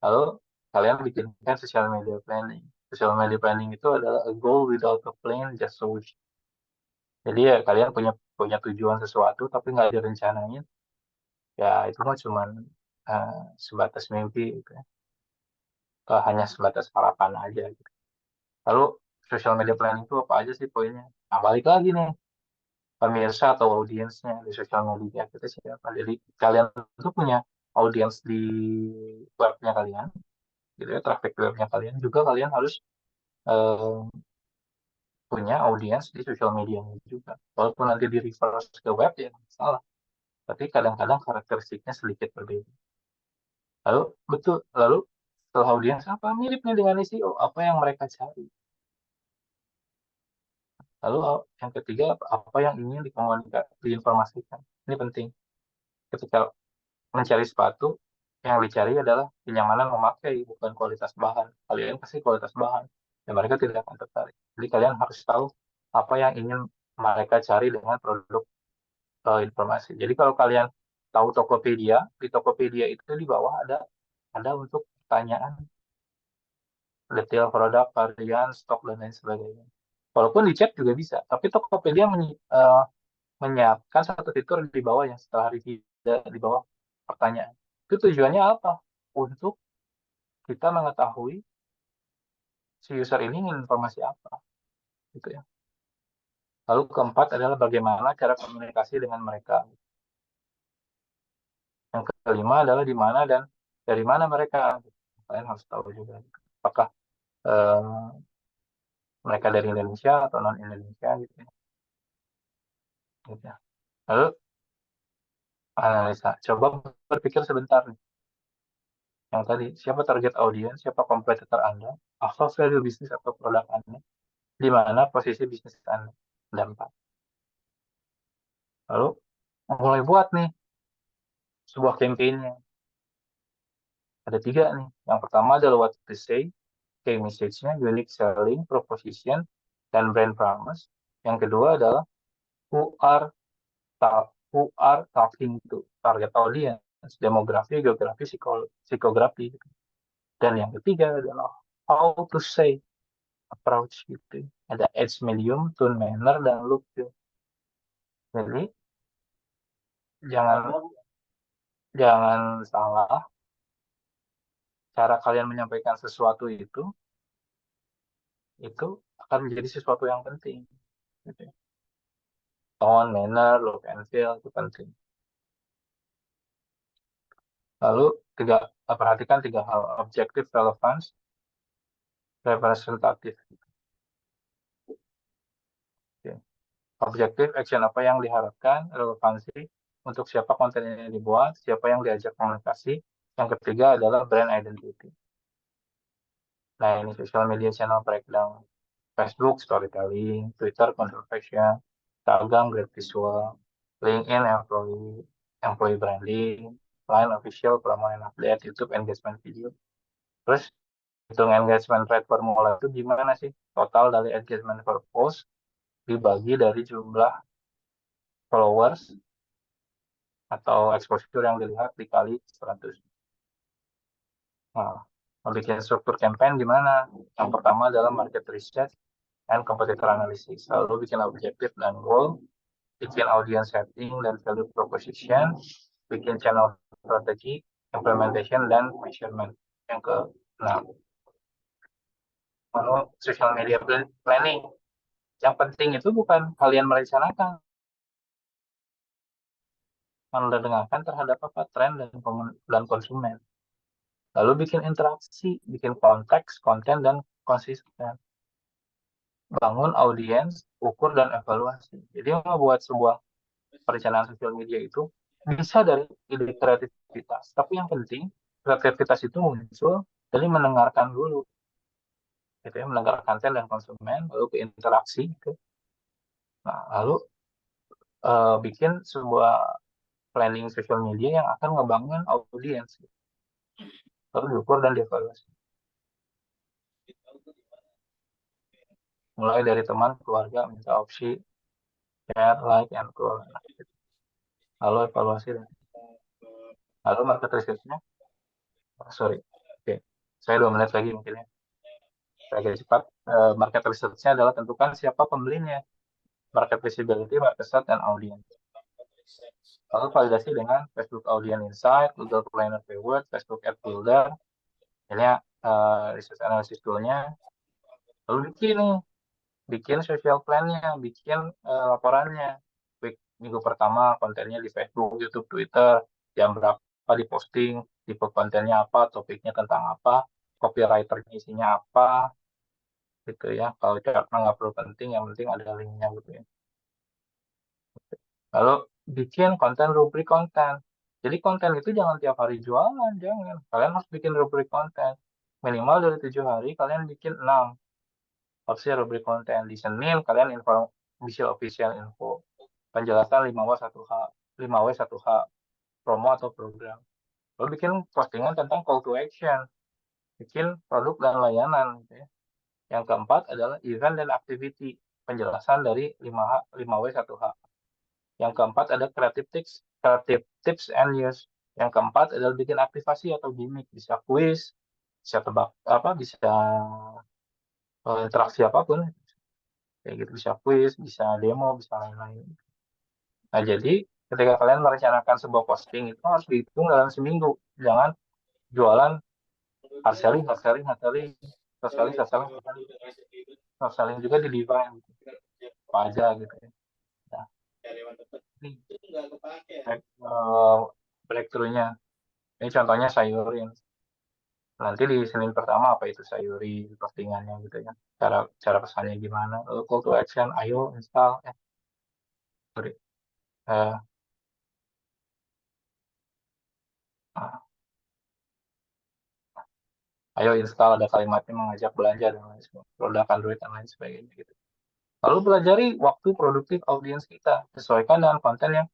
lalu kalian bikinkan social media planning. Social media planning itu adalah a goal without a plan, just a wish. Jadi ya kalian punya punya tujuan sesuatu tapi nggak direncanain, ya itu mah cuman sebatas mimpi gitu ya. Hanya sebatas harapan aja gitu. Lalu social media planning itu apa aja sih poinnya? Nah, balik lagi nih, pemirsa atau audiensnya di sosial media kita siapa. Jadi kalian itu punya audiens di webnya kalian, gitu ya, traffic webnya kalian. Juga kalian harus eh, punya audiens di sosial media juga. Walaupun nanti di reverse ke web ya nggak salah. Tapi kadang-kadang karakteristiknya sedikit berbeda. Lalu betul, lalu setelah audiens apa miripnya dengan SEO, apa yang mereka cari. Lalu yang ketiga apa yang ingin diinformasikan. Ini penting. Ketika mencari sepatu, yang dicari adalah kenyamanan memakai, bukan kualitas bahan. Kalian pasti kualitas bahan, dan mereka tidak akan tertarik. Jadi kalian harus tahu apa yang ingin mereka cari dengan produk informasi. Jadi kalau kalian tahu Tokopedia, di Tokopedia itu di bawah ada untuk pertanyaan detail produk, varian, stok dan lain sebagainya. Walaupun di chat juga bisa, tapi Tokopedia menyiapkan satu fitur di bawah yang setelah review di bawah pertanyaan. Itu tujuannya apa? Untuk kita mengetahui si user ini ingin informasi apa, gitu ya. Lalu keempat adalah bagaimana cara komunikasi dengan mereka. Yang kelima adalah di mana dan dari mana mereka. Kalian harus tahu juga. Apakah eh, mereka dari Indonesia atau non Indonesia gitu ya. Gitu ya. Lalu analisa. Coba berpikir sebentar nih. Yang tadi, siapa target audiens, siapa kompetitor Anda, apa value bisnis atau produk Anda, di mana posisi bisnis Anda. Dampak. Lalu mulai buat nih sebuah campaign-nya. Ada tiga nih. Yang pertama adalah what to say, key message-nya, unique selling, proposition, dan brand promise. Yang kedua adalah who are who are talking to, target audience, demografi, geografi, psikografi. Gitu. Dan yang ketiga adalah how to say, approach gitu. Ada age, medium, tone, manner, dan look. Gitu. Jadi jangan jangan salah cara kalian menyampaikan sesuatu itu akan menjadi sesuatu yang penting. Gitu ya. Tone, manner, look and feel itu penting. Lalu perhatikan tiga hal: objektif, relevance, representatif. Oke. Objektif, action apa yang diharapkan, relevansi, untuk siapa konten ini dibuat, siapa yang diajak komunikasi. Yang ketiga adalah brand identity. Nah, ini social media channel breakdown. Facebook, storytelling, Twitter, conversation, Instagram, great visual, LinkedIn, employee branding, Line official, promo and update, YouTube, engagement video. Terus, hitung engagement rate per mulai itu gimana sih? Total dari engagement per post dibagi dari jumlah followers atau exposure yang dilihat dikali 100. Nah, membuat struktur campaign gimana? Yang pertama adalah market research and competitor analysis. Lalu bikin objektif dan goal, bikin audience setting dan value proposition, bikin channel strategi, implementation, dan measurement. Yang ke-6, social media planning. Yang penting itu bukan kalian merencanakan, mendengarkan terhadap apa tren dan konsumen. Lalu bikin interaksi, bikin konteks, konten, dan konsisten. Bangun audiens, ukur, dan evaluasi. Jadi membuat sebuah perencanaan sosial media itu bisa dari ide kreativitas. Tapi yang penting, kreativitas itu muncul dari mendengarkan dulu. Gitu ya, mendengarkan konten dan konsumen, lalu ke interaksi. Gitu. Nah, lalu bikin sebuah planning sosial media yang akan ngebangun audiens. Gitu. Lalu diukur dan dievaluasi. Mulai dari teman, keluarga, minta opsi, share, like, and grow. Lalu evaluasi dan lalu market research-nya, sorry, oke, saya 2 menit lagi mungkin ya, saya agak cepat. Market research-nya adalah tentukan siapa pembelinya, market visibility, market share, dan audience. Lalu validasi dengan Facebook Audience Insight, Google Planner Keyword, Facebook Ad Builder, ini research analysis tool-nya. Lalu bikin social plan-nya, bikin laporannya. Minggu pertama kontennya di Facebook, YouTube, Twitter, jam berapa diposting, tipe kontennya apa, topiknya tentang apa, copywriter-nya isinya apa, gitu ya. Kalau chartnya nggak perlu penting, yang penting ada linknya gitu ya. Lalu bikin konten rubrik konten. Jadi konten itu jangan tiap hari jualan, jangan. Kalian harus bikin rubrik konten. Minimal dari 7 hari kalian bikin 6 opsi rubrik konten. Di Senin kalian info official info. Penjelasan 5W1H, 5W1H, promo atau program. Lalu bikin postingan tentang call to action. Bikin produk dan layanan. Gitu ya. Yang keempat adalah event dan activity. Penjelasan dari 5W1H. Yang keempat ada creative tips and use. Yang keempat adalah bikin aktivasi atau gimmick, bisa quiz, bisa tebak apa, bisa interaksi apapun, kayak gitu, bisa quiz, bisa demo, bisa lain-lain. Nah jadi ketika kalian merencanakan sebuah posting itu harus dihitung dalam seminggu, jangan jualan hard selling, hard selling, hard selling, hard selling, hard selling, hard selling juga di divine, gitu. Apa aja gitu ya. Nah, ini breakthrough-nya. Ini contohnya sayurin. Nanti di Senin pertama apa itu sayuri postingannya gitu ya. Cara cara pesannya gimana. Lalu call to action, ayo install. Sorry. Eh, ah, ayo install, ada kalimatnya mengajak belanja dan lain sebagainya. Produk Android dan lain sebagainya gitu. Lalu pelajari waktu produktif audiens kita. Sesuaikan dengan konten yang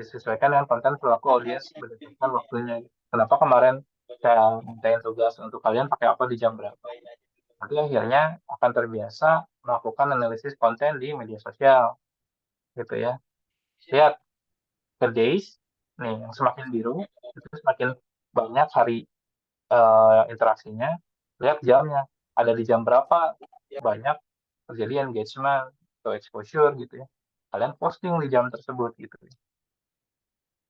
disesuaikan dengan konten perilaku audiens berdasarkan waktunya. Kenapa kemarin saya mintain tugas untuk kalian pakai apa di jam berapa? Nanti akhirnya akan terbiasa melakukan analisis konten di media sosial, gitu ya. Lihat ke days, nih yang semakin biru itu semakin banyak hari interaksinya. Lihat jamnya, ada di jam berapa banyak terjadi engagement atau exposure gitu ya. Kalian posting di jam tersebut gitu.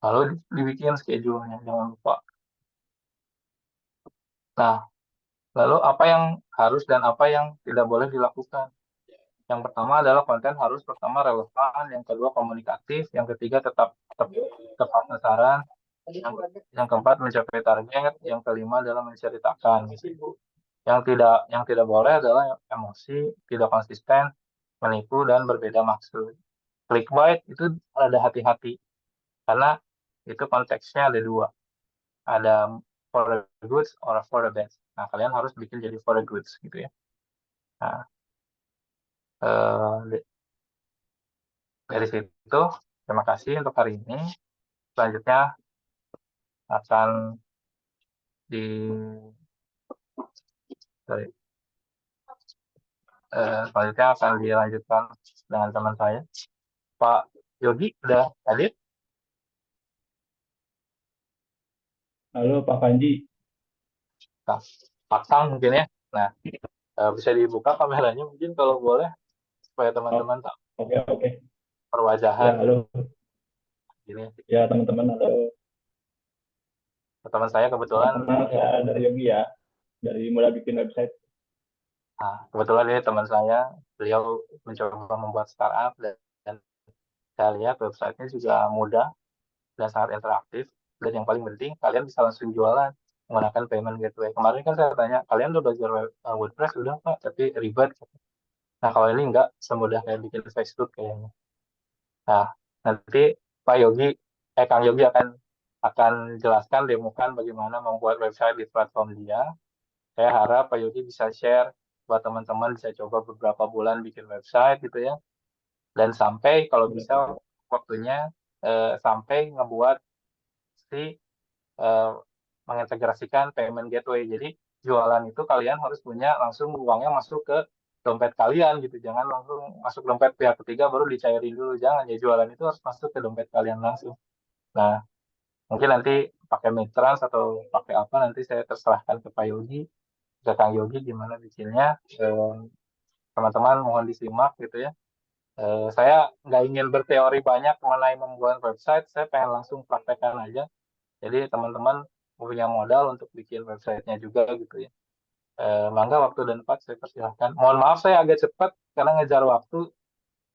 Lalu dibikin schedule-nya, jangan lupa. Nah, lalu apa yang harus dan apa yang tidak boleh dilakukan? Yang pertama adalah konten harus pertama relevan, yang kedua komunikatif, yang ketiga tepat sasaran, yang keempat mencapai target, yang kelima adalah menceritakan. Yang tidak boleh adalah emosi, tidak konsisten, menipu dan berbeda maksud. Clickbait itu ada hati-hati karena itu konteksnya ada dua, ada for the goods or for the bad. Nah kalian harus bikin jadi for the goods gitu ya. Nah dari situ terima kasih untuk hari ini. Selanjutnya akan di sorry, selanjutnya akan dilanjutkan dengan teman saya Pak Yogi. Udah hadir? Halo Pak Panji. Nah, Pak Kang mungkin ya. Nah, bisa dibuka kameranya mungkin kalau boleh supaya Oh, teman-teman tahu oke oke. Ya perwajahan halo. gini. Ya teman-teman halo. Teman saya Salam kebetulan kenal, saya dari Yogi ya. Dari mulai bikin website. kebetulan ini teman saya, beliau mencoba membuat startup dan saya lihat websitenya juga mudah dan sangat interaktif, dan yang paling penting kalian bisa langsung jualan menggunakan payment gateway. Kemarin kan saya tanya kalian udah belajar WordPress udah Pak, tapi ribet. Nah kalau ini nggak semudah kayak bikin Facebook kayaknya. Nah nanti Pak Yogi, Kang Yogi akan jelaskan, demokan bagaimana membuat website di platform dia. Saya harap Pak Yogi bisa share buat teman-teman, bisa coba beberapa bulan bikin website gitu ya. Dan sampai kalau bisa waktunya sampai ngebuat si eh, mengintegrasikan payment gateway. Jadi jualan itu kalian harus punya langsung uangnya masuk ke dompet kalian gitu. Jangan langsung masuk dompet pihak ketiga baru dicairin dulu. Jangan, ya jualan itu harus masuk ke dompet kalian langsung. Nah, mungkin nanti pakai Midtrans atau pakai apa nanti saya terserahkan ke Pak Yogi, ke Kang Yogi gimana bikinnya. Teman-teman mohon disimak gitu ya. Saya nggak ingin berteori banyak mengenai membuat website, saya pengen langsung praktekkan aja. Jadi teman-teman punya modal untuk bikin websitenya juga gitu ya. Mangga waktu dan tempat saya persilahkan. Mohon maaf saya agak cepat karena ngejar waktu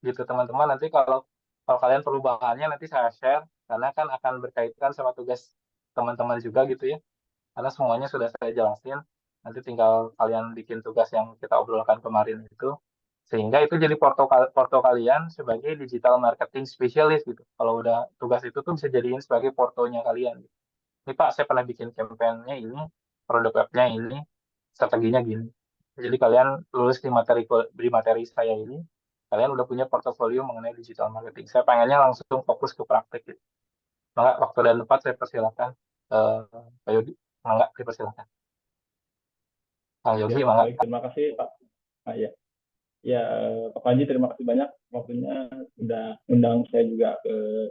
gitu teman-teman. Nanti kalau kalian perlu bahannya nanti saya share karena kan akan berkaitan sama tugas teman-teman juga gitu ya. Karena semuanya sudah saya jelasin. Nanti tinggal kalian bikin tugas yang kita obrolkan kemarin itu. Sehingga itu jadi porto kalian sebagai digital marketing specialist gitu. Kalau udah tugas itu tuh bisa jadiin sebagai portonya kalian. Ini Pak, saya pernah bikin campaign-nya ini, produk webnya ini, strateginya gini. Jadi kalian lulus di materi saya ini, kalian udah punya portofolio mengenai digital marketing. Saya pengennya langsung fokus ke praktik gitu. Maka waktu dan tempat saya persilakan. Pak Yogi, mangga dipersilakan. Pak Ya, Yogi, mangga. baik, terima kasih Pak. Ya, ya Pak Panji, terima kasih banyak waktunya udah undang saya juga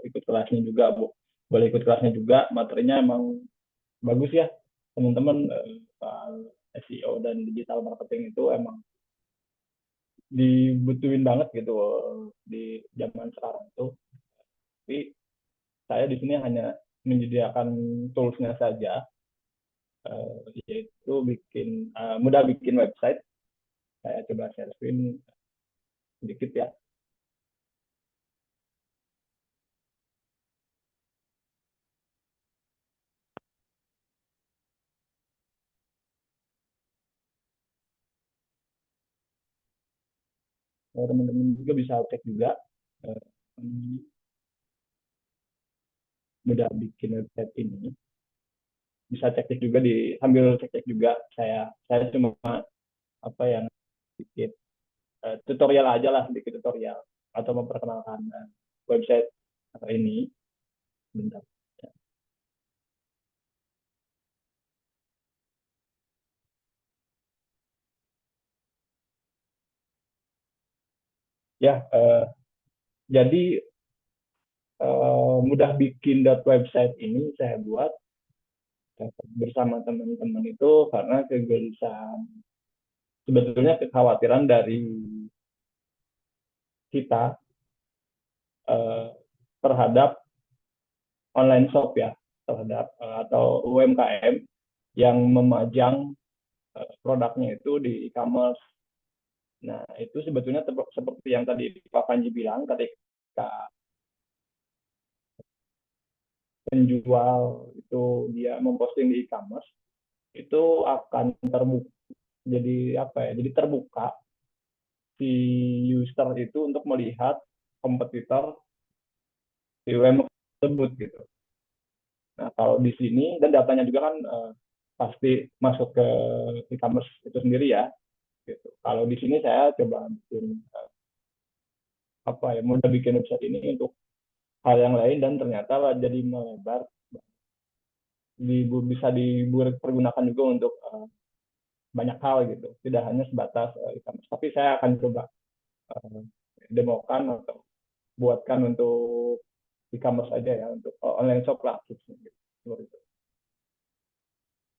ikut kelasnya juga, Bu. Boleh ikut kelasnya juga, materinya emang bagus ya, teman-teman. Soal SEO dan digital marketing itu emang dibutuhin banget gitu di zaman sekarang itu. Tapi saya di sini hanya menyediakan toolsnya saja, yaitu mudah bikin website. Saya coba share screen sedikit ya. Teman-teman juga bisa cek juga, mudah bikin website ini. Bisa cek juga sambil cek juga saya cuma apa yang sedikit tutorial aja lah, sedikit tutorial atau memperkenalkan website ini. Bentar. Ya, jadi mudah bikin website ini saya buat bersama teman-teman itu karena kegelisahan, sebetulnya kekhawatiran dari kita terhadap online shop ya, terhadap atau UMKM yang memajang produknya itu di e-commerce. Nah, itu sebetulnya seperti yang tadi Pak Panji bilang, ketika penjual itu dia memposting di e-commerce, itu akan terbuka, jadi apa ya? Jadi terbuka si user itu untuk melihat kompetitor di UMKM tersebut gitu. Nah, kalau di sini dan datanya juga kan pasti masuk ke e-commerce itu sendiri ya. Gitu. Kalau di sini saya coba bikin mudah bikin website ini untuk hal yang lain dan ternyata jadi melebar, bisa dipergunakan juga untuk banyak hal gitu, tidak hanya sebatas e-commerce. Tapi saya akan coba demokan atau buatkan untuk e-commerce aja ya, untuk online shop lah gitu.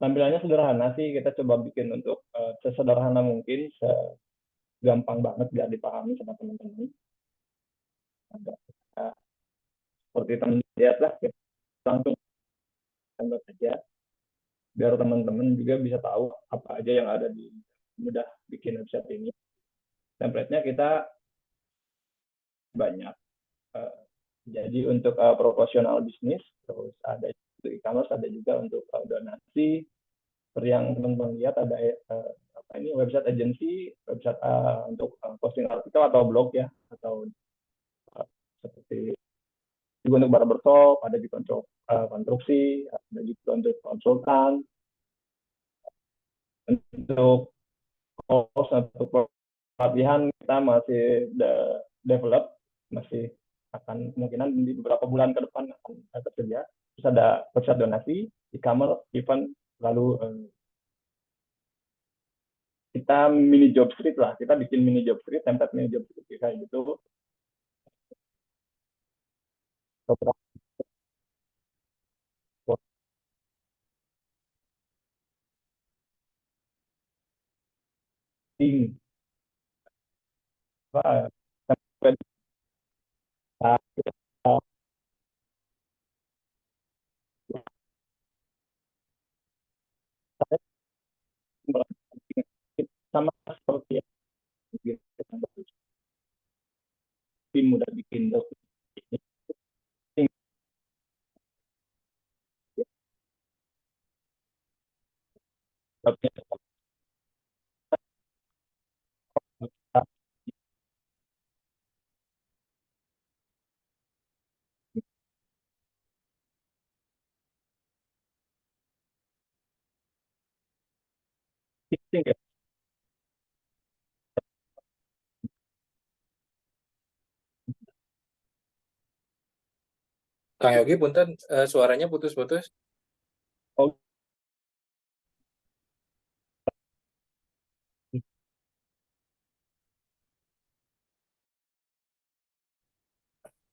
Tampilannya sederhana sih, kita coba bikin untuk sesederhana mungkin, segampang banget biar dipahami sama teman-teman. Seperti teman-teman lihat lah, ya. Langsung download aja biar teman-teman juga bisa tahu apa aja yang ada di mudah bikin website ini. Template-nya kita banyak. Jadi untuk proporsional bisnis, terus ada e-commerce, ada juga untuk donasi. Seperti yang teman-teman lihat ada website agency, website untuk posting artikel atau blog ya, atau seperti juga untuk barbershop, ada juga untuk konstruksi, ada juga untuk konsultan, untuk course, untuk pelatihan kita masih develop, masih akan kemungkinan di beberapa bulan ke depan akan tersedia. Terus ada website donasi, e-commerce, event, lalu kita mini job street lah, kita bikin mini job street, template mini job street kayak gitu, beberapa posting, apa, template sama seperti yang tim mudah bikin posting, ya. Kang Yogi, punten, suaranya putus-putus. Oh,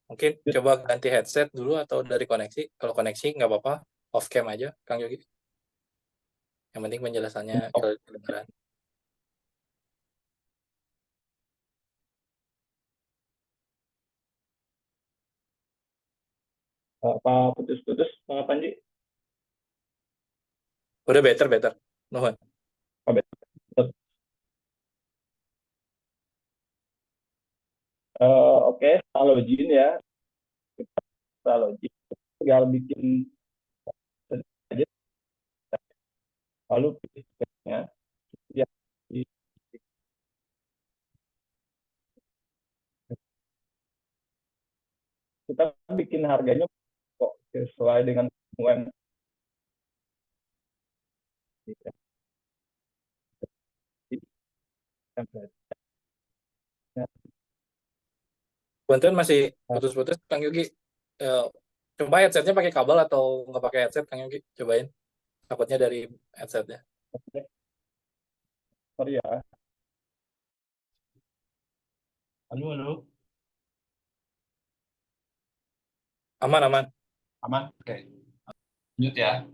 Mungkin coba ganti headset dulu atau dari koneksi. Kalau koneksi nggak apa-apa, off cam aja, Kang Yogi. Yang penting penjelasannya kedengaran. apa putus-putus Pak Panji? Udah better, better. Nuhun. Oh, betul. Oke, setelah login ya, setelah login tinggal bikin aja, lalu pilih tabnya. Ya, kita bikin harganya kok sesuai dengan UMR. Punten masih putus-putus, Kang Yogi. Eh, coba headsetnya pakai kabel atau nggak pakai headset, Kang Yogi? Cobain. Takutnya dari headsetnya. Oke, sorry ya. Halo, halo. Aman, aman. Aman? Oke. Lanjut ya.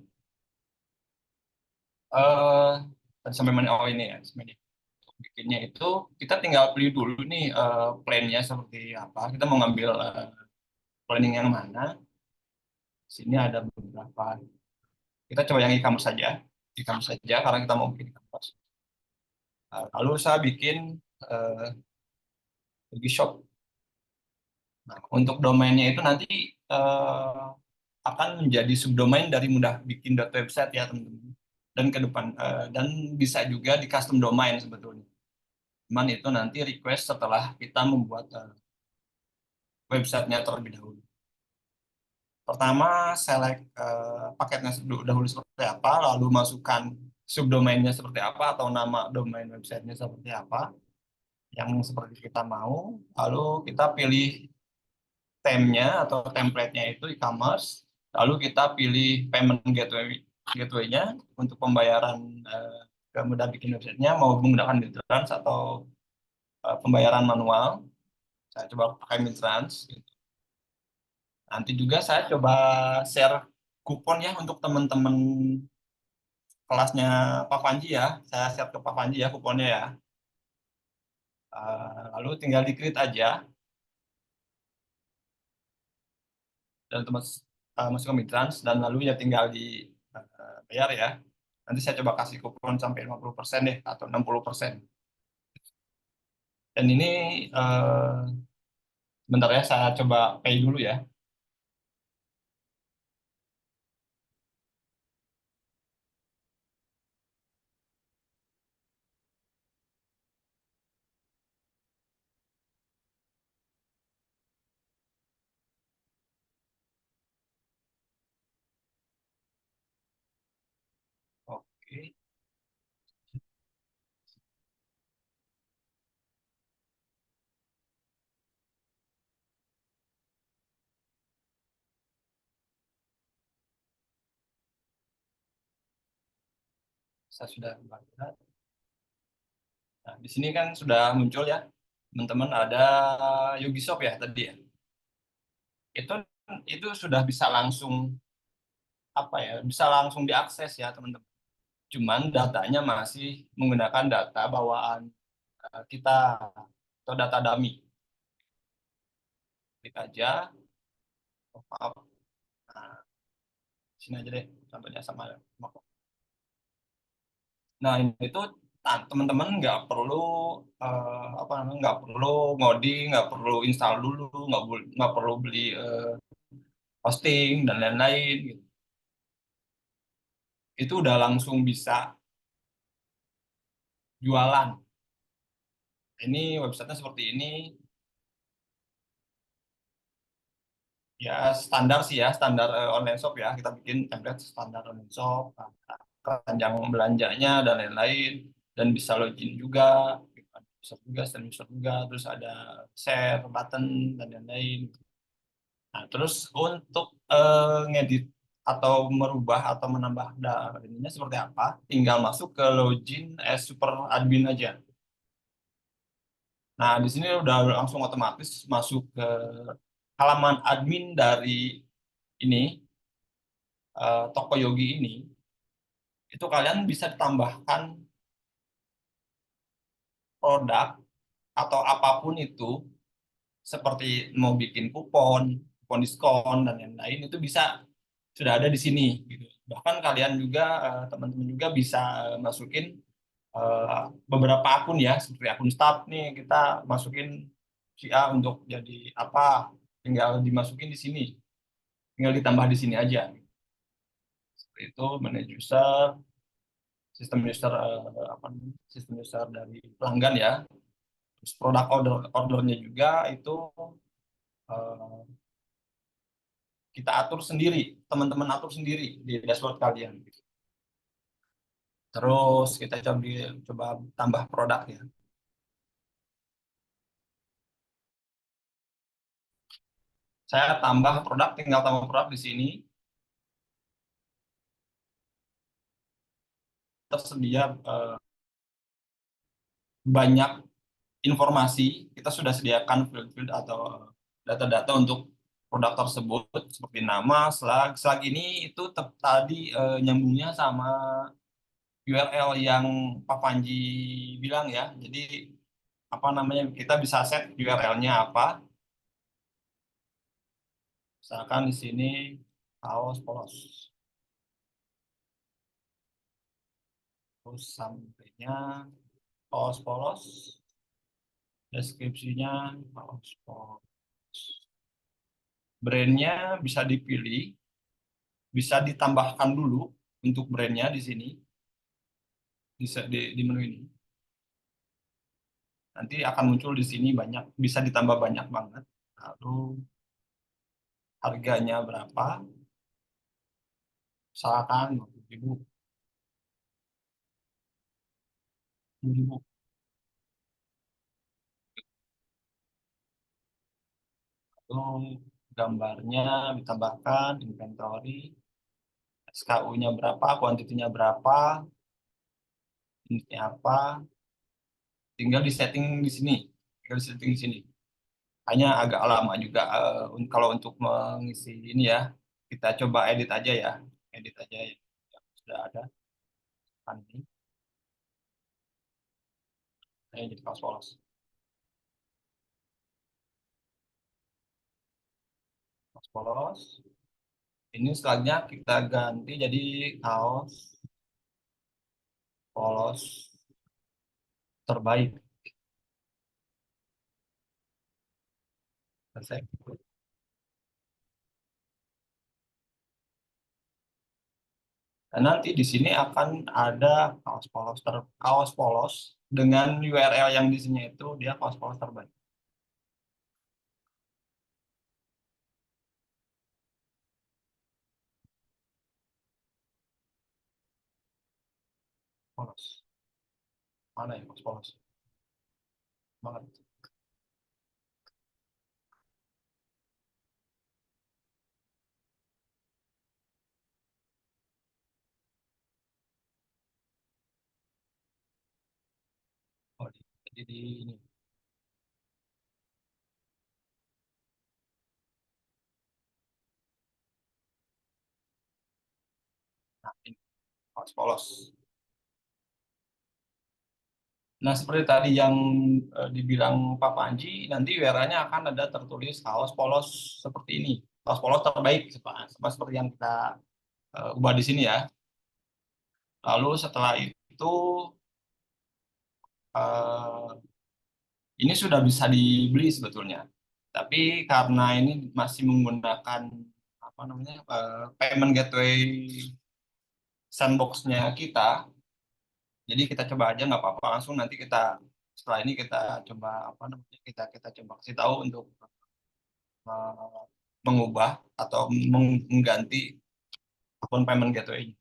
Eh, tadi sampai mana? Oh, ini ya. Sampai di bikinnya itu, kita tinggal pilih dulu nih plan-nya seperti apa. Kita mau ngambil planning yang mana. Sini ada beberapa. Kita coba yang e-commerce saja. E-commerce saja, karena kita mau bikin e-commerce. Lalu saya bikin uh, shop. Nah, untuk domainnya itu nanti eh, akan menjadi subdomain dari mudah bikin website ya teman-teman. Dan ke depan dan bisa juga di custom domain sebetulnya. Cuman itu nanti request setelah kita membuat websitenya terlebih dahulu. Pertama select paketnya dahulu seperti apa, lalu masukkan subdomainnya seperti apa atau nama domain websitenya seperti apa yang seperti kita mau. Lalu kita pilih theme-nya atau template-nya itu e-commerce. Lalu kita pilih payment gateway-nya untuk pembayaran kemudahan bikin website-nya mau menggunakan Midtrans atau pembayaran manual. Saya coba pakai Midtrans. Nanti juga saya coba share kupon ya untuk teman-teman kelasnya Pak Panji ya. Saya share ke Pak Panji ya kuponnya ya. Lalu tinggal di-create aja dan teman masuk ke Midtrans dan lalu ya tinggal di bayar ya. Nanti saya coba kasih kupon sampai 50% deh, atau 60%. Dan ini sebentar ya, saya coba pay dulu ya. Oke, saya sudah bayar. Nah, di sini kan sudah muncul ya, teman-teman, ada Yogi Shop ya tadi ya. Itu itu sudah bisa langsung apa ya? Bisa langsung diakses ya, teman-teman. Cuman datanya masih menggunakan data bawaan kita atau data dummy. Klik aja, maaf. Nah, sini aja deh, contohnya sama. Nah, ini tuh teman-teman nggak perlu apa namanya, nggak perlu ngoding, nggak perlu install dulu, nggak perlu beli hosting dan lain-lain gitu. Itu udah langsung bisa jualan. Ini websitenya seperti ini. Ya standar sih ya, standar online shop ya. Kita bikin template standar online shop, keranjang belanjanya dan lain-lain, dan bisa login juga, bisa juga, stream user juga, terus ada share button dan lain-lain. Nah, terus untuk ngedit atau merubah atau menambah ininya seperti apa, tinggal masuk ke login as super admin aja. Nah, di sini udah langsung otomatis masuk ke halaman admin dari ini, Toko Yogi ini. Itu kalian bisa tambahkan produk atau apapun itu, seperti mau bikin kupon, kupon diskon dan lain-lain, itu bisa, sudah ada di sini gitu. Bahkan kalian juga teman-teman juga bisa masukin beberapa akun ya, seperti akun staff nih, kita masukin si A untuk jadi apa, tinggal dimasukin di sini, tinggal ditambah di sini aja. Seperti itu manage user, sistem user apa namanya, sistem user dari pelanggan ya. Terus produk ordernya juga itu eh, kita atur sendiri, teman-teman atur sendiri di dashboard kalian. Terus kita coba tambah produk ya. Saya tambah produk, tinggal tambah produk di sini. Tersedia banyak informasi, kita sudah sediakan field-field atau data-data untuk produk tersebut, seperti nama, slag ini itu tadi nyambungnya sama URL yang Pak Panji bilang ya. Jadi apa namanya, kita bisa set URL-nya apa. Misalkan di sini kaos polos. Terus sampainya kaos polos. Deskripsinya kaos polos. Brandnya bisa dipilih, bisa ditambahkan dulu untuk brandnya di sini, bisa di menu ini. Nanti akan muncul di sini banyak, bisa ditambah banyak banget. Lalu harganya berapa? Misalkan 20.000. 20.000. Lalu gambarnya ditambahkan, inventory, SKU-nya berapa, kuantitinya berapa, unitnya apa, tinggal di setting di sini, tinggal di setting di sini. Hanya agak lama juga kalau untuk mengisi ini ya. Kita coba edit aja ya, edit aja yang sudah ada. Ini saya jadi kaos polos. Kaos polos. Ini selanjutnya kita ganti jadi kaos polos terbaik. Selesai. Dan nanti di sini akan ada kaos polos dengan URL yang di sini itu dia kaos polos terbaik. Polos. Mana ya kaos polos? Banget. Oh, Jadi ini. Nah, ini polos-polos. Nah, seperti tadi yang dibilang Pak Panji, nanti WR-nya akan ada tertulis kaos polos seperti ini. Kaos polos terbaik, sama seperti yang kita ubah di sini ya. Lalu setelah itu, ini sudah bisa dibeli sebetulnya. Tapi karena ini masih menggunakan apa namanya payment gateway sandbox-nya kita, jadi kita coba aja nggak apa-apa, langsung nanti kita setelah ini kita coba apa namanya kita coba kasih tahu untuk mengubah atau mengganti akun payment gateway.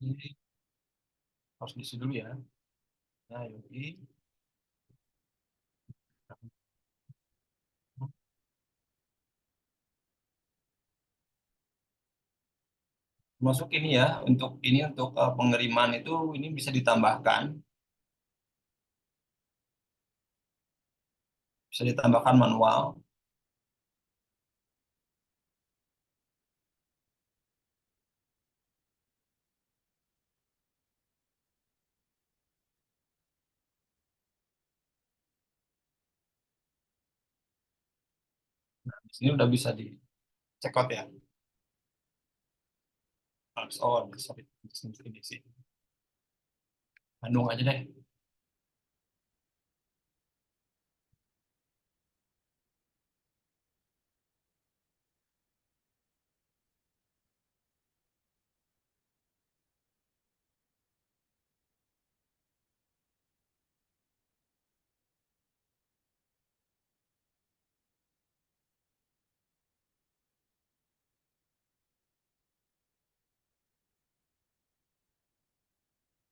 Ini harus diisi dulu ya. Nah, Yogi. Masuk ini ya, untuk pengiriman itu ini bisa ditambahkan manual. Nah, di sini udah bisa di check out ya. Oh, sorry, di sini. Bandung aja deh.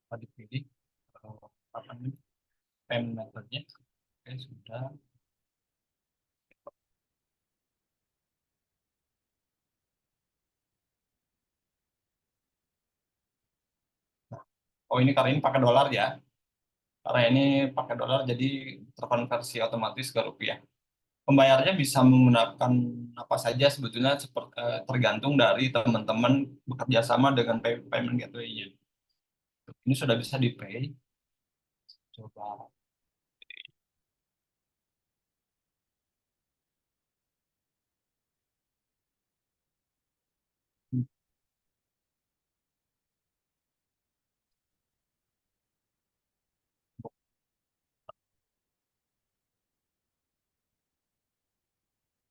Dipilih apa nih payment methodnya. Oke, sudah. Nah, oh ini karena ini pakai dolar ya. Karena ini pakai dolar jadi terkonversi otomatis ke rupiah. Pembayarnya bisa menggunakan apa saja sebetulnya tergantung dari teman-teman bekerja sama dengan payment gateway-nya. Ini sudah bisa di pay. Coba.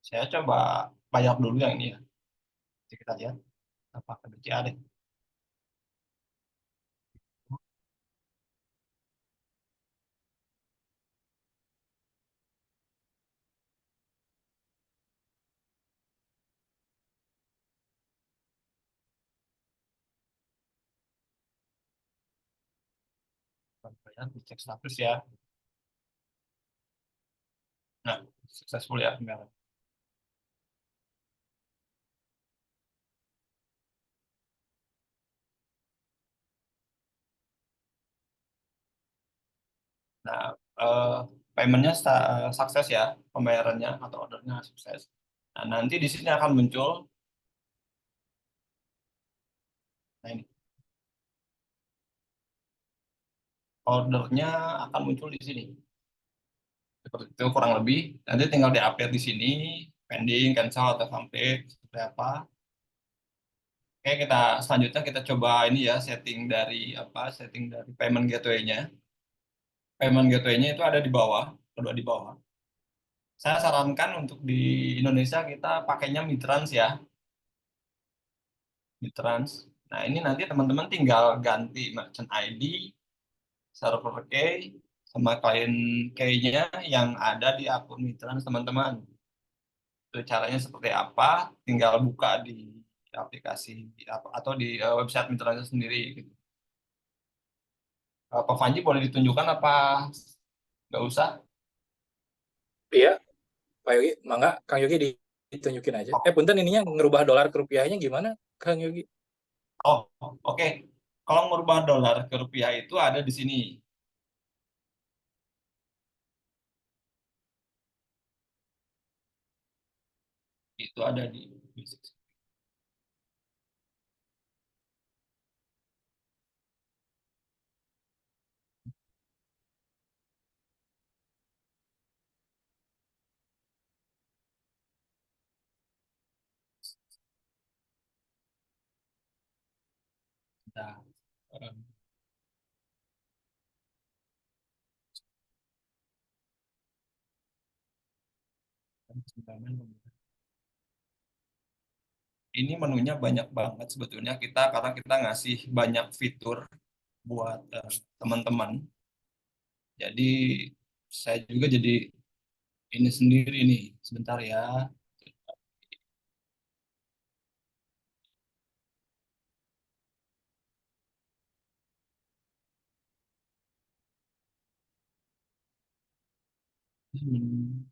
Saya coba bayar dulu yang ini ya. Jadi kita lihat apakah BCA deh. Bayar, dicek status ya. Nah, successful ya pembayaran. Nah, paymentnya sukses ya, pembayarannya atau ordernya sukses. Nah, nanti di sini akan muncul, nah ini, ordernya akan muncul di sini. Seperti itu kurang lebih. Nanti tinggal di-update di sini, pending, cancel, atau complete, seperti apa. Oke, selanjutnya kita coba ini ya, setting dari payment gateway-nya. Payment gateway-nya itu ada di bawah, kedua di bawah. Saya sarankan untuk di Indonesia kita pakainya Mitrans ya. Mitrans. Nah, ini nanti teman-teman tinggal ganti merchant ID, server key, sama klien key-nya yang ada di akun Mitrans teman-teman. Itu caranya seperti apa? Tinggal buka di aplikasi atau di website Mitrans sendiri gitu. Pak Panji boleh ditunjukkan apa nggak usah? Iya, Pak Yogi, mangga Kang Yogi ditunjukin aja. Punten ininya ngerubah dolar ke rupiahnya gimana, Kang Yogi? Oh, oke. Kalau merubah dolar ke rupiah itu ada di sini. Itu ada di basic. Nah, eh, ini menunya banyak banget sebetulnya kita karena kita ngasih banyak fitur buat teman-teman. Jadi saya juga jadi ini sendiri nih. Sebentar ya. Hmm.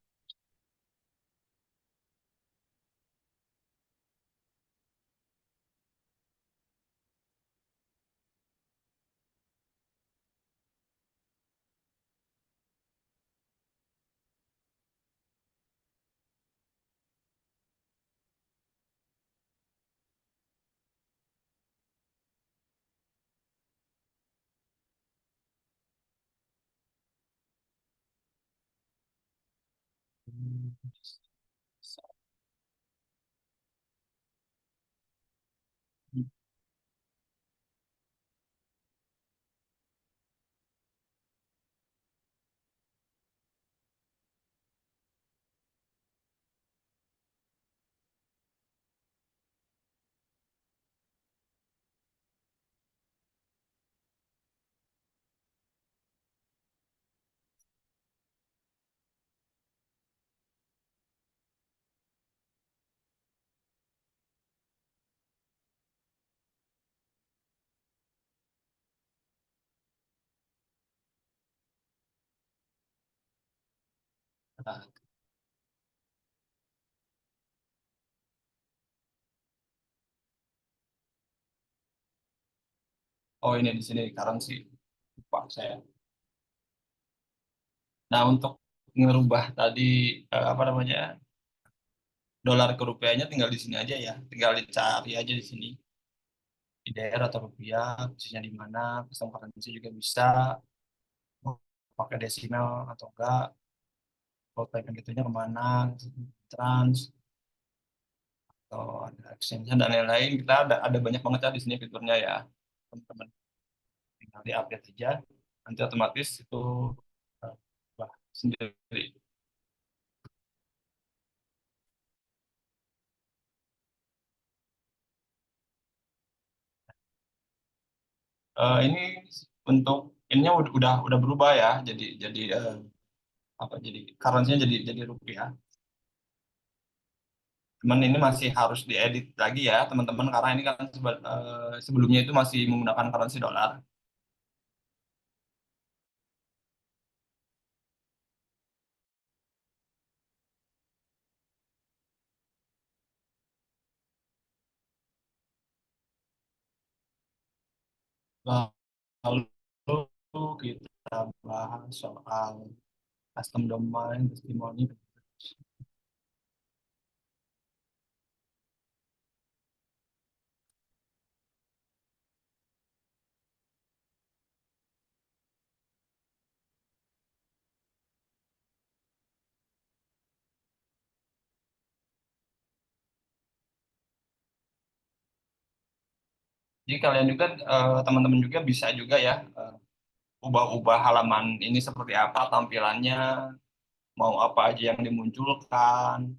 Nah, oh ini di sini currency. Lupa saya. Nah, untuk ngerubah tadi apa namanya? Dolar ke rupiahnya tinggal di sini aja ya. Tinggal dicari aja di sini. Di daerah atau rupiah, posisinya di mana, custom currency juga bisa. Mau pakai desimal atau enggak, kalau pengen gitunya kemana, trans, atau ada exchange dan lain-lain. Kita ada banyak banget ya di sini fiturnya ya. Teman-teman tinggal di-update aja. Nanti otomatis itu eh, bah, sendiri. Ini untuk ininya udah berubah ya. Jadi apa jadi currency-nya jadi rupiah. Cuman ini masih harus diedit lagi ya teman-teman karena ini kan sebelumnya itu masih menggunakan currency dolar. Lalu kita bahas soal custom domain, testimoni. Jadi kalian juga teman-teman juga bisa juga ya ubah-ubah halaman ini seperti apa tampilannya, mau apa aja yang dimunculkan,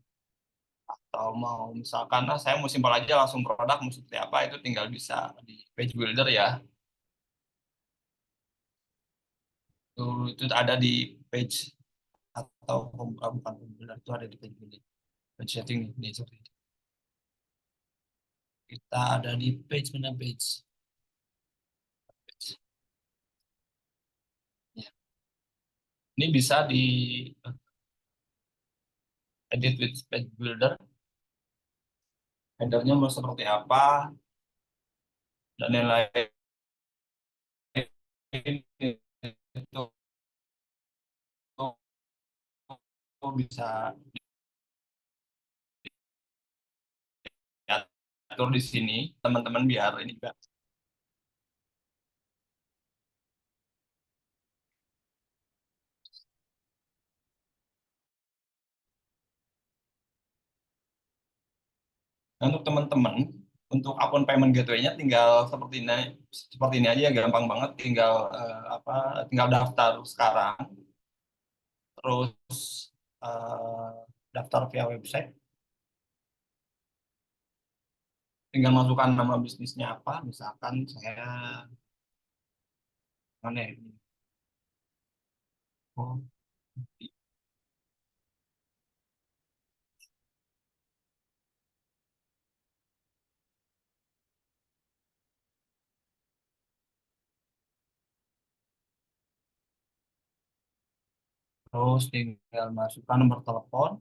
atau mau misalkan saya mau simpel aja langsung produk mau seperti apa itu tinggal bisa di page builder ya. Itu ada di page atau bukan page builder itu ada di page builder. Page setting nih seperti itu. Kita ada di page mana page. Ya. Ini bisa di edit with page builder. Headernya mau seperti apa? dan yang lain itu bisa diatur di sini teman-teman biar ini juga. Nah, untuk teman-teman untuk akun payment gateway-nya tinggal seperti ini aja, gampang banget, tinggal tinggal daftar sekarang, terus eh, daftar via website, tinggal masukkan nama bisnisnya apa, misalkan saya mana ya? Oh, terus tinggal masukkan nomor telepon,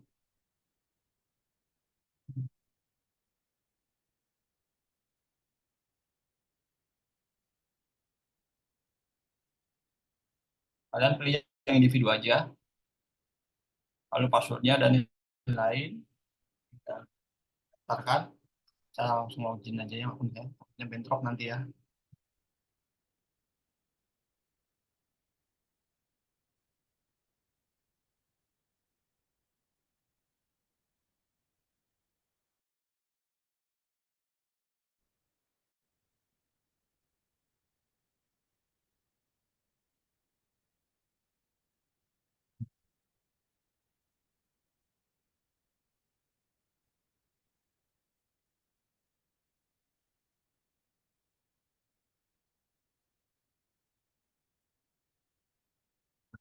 kalian pilih yang individu aja, lalu passwordnya dan lain kita daftarkan. Saya langsung login aja yang akun saya, yang bentrok nanti ya.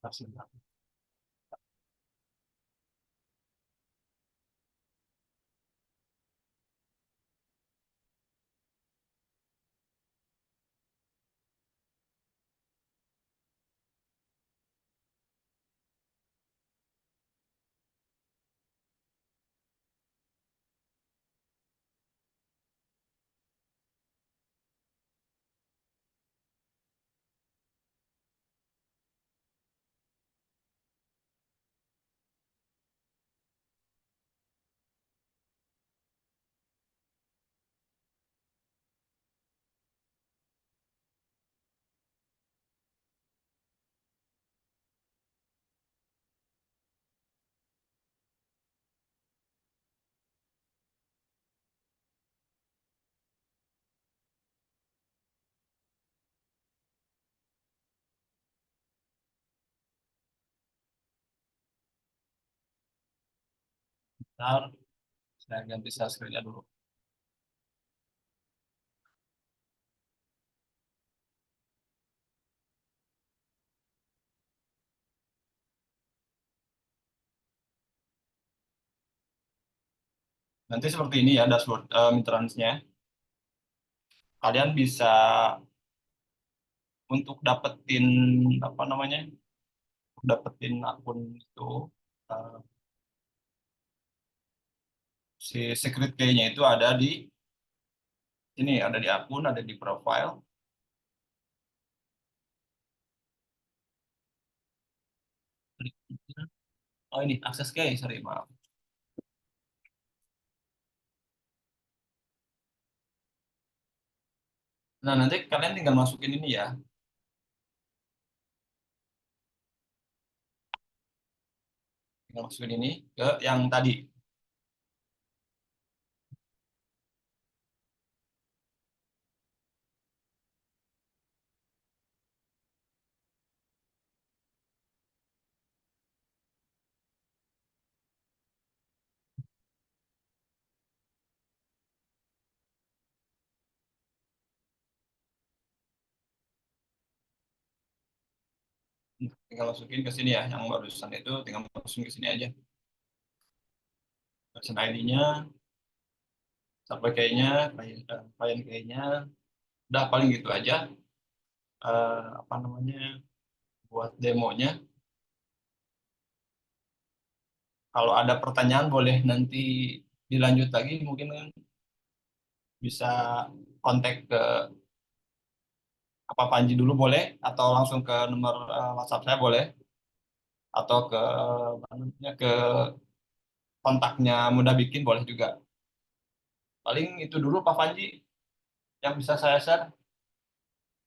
Kasih. Bentar, saya ganti share screen-nya dulu. Nanti seperti ini ya dashboard Mitrans-nya. Kalian bisa untuk dapetin akun itu, eh, si secret key-nya itu ada di ini, ada di akun, ada di profile. Oh ini akses key, sorry maaf. Nah nanti kalian tinggal masukin ini ya, tinggal masukin ini ke yang tadi. Tinggal masukin ke sini ya, yang barusan itu tinggal masukin ke sini aja. Version ID-nya, sampai kayaknya, klien kayaknya, udah paling gitu aja. Apa namanya, buat demonya. Kalau ada pertanyaan boleh nanti dilanjut lagi, mungkin bisa kontak ke Pak Panji dulu boleh, atau langsung ke nomor WhatsApp saya boleh, atau ke ke kontaknya Mudah Bikin boleh juga. Paling itu dulu Pak Panji yang bisa saya share.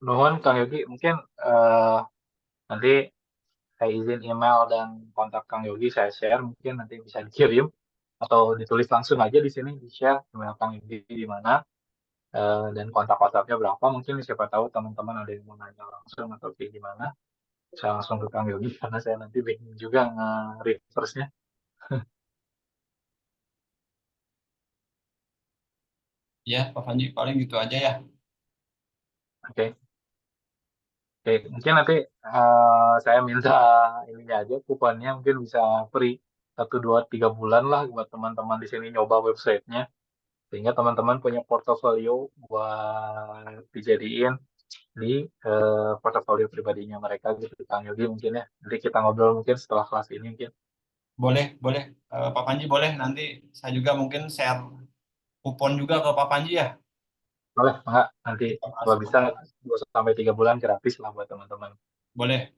Nuhun Kang Yogi, mungkin nanti saya izin email dan kontak Kang Yogi saya share, mungkin nanti bisa dikirim atau ditulis langsung aja di sini, di share email Kang Yogi di mana dan kontak WhatsApp-nya berapa, mungkin siapa tahu teman-teman ada yang mau nanya langsung atau kayak gimana, saya langsung ke Kang Yogi karena saya nanti bingung juga nge-reverse-nya. Ya Pak Panji, paling gitu aja ya. Oke. Oke, mungkin nanti saya minta ininya aja kuponnya mungkin bisa free 1, 2, 3 bulan lah buat teman-teman di sini nyoba websitenya sehingga teman-teman punya portofolio buat dijadiin di portofolio pribadinya mereka gitu Kang Yogi mungkin ya. Nanti kita ngobrol mungkin setelah kelas ini mungkin. Boleh, boleh. Pak Panji boleh. Nanti saya juga mungkin share kupon juga ke Pak Panji ya. Boleh, enggak? Nanti kalau Kasih bisa kupon. 2 sampai 3 bulan gratis lah buat teman-teman. Boleh,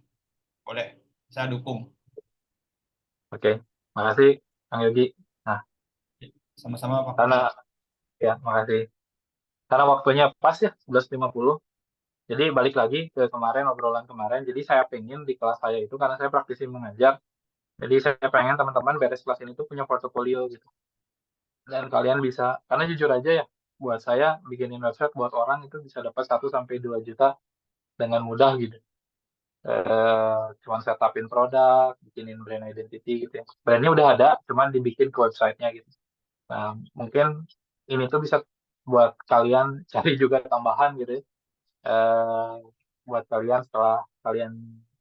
boleh. Saya dukung. Oke, makasih Kang Yogi. Nah, Sama-sama Pak karena Panji. ya makasih. Karena waktunya pas ya 11.50. Jadi balik lagi ke kemarin obrolan kemarin. Jadi saya pengen di kelas saya itu karena saya praktisi mengajar. Jadi saya pengen teman-teman beres kelas ini tuh punya portofolio gitu. Dan kalian bisa, karena jujur aja ya, buat saya bikinin website buat orang itu bisa dapat 1 sampai 2 juta dengan mudah gitu. Cuman setupin produk, bikinin brand identity gitu ya. Brandnya udah ada, cuman dibikin ke websitenya gitu. Nah, mungkin ini tuh bisa buat kalian cari juga tambahan gitu ya. eh, Buat kalian setelah kalian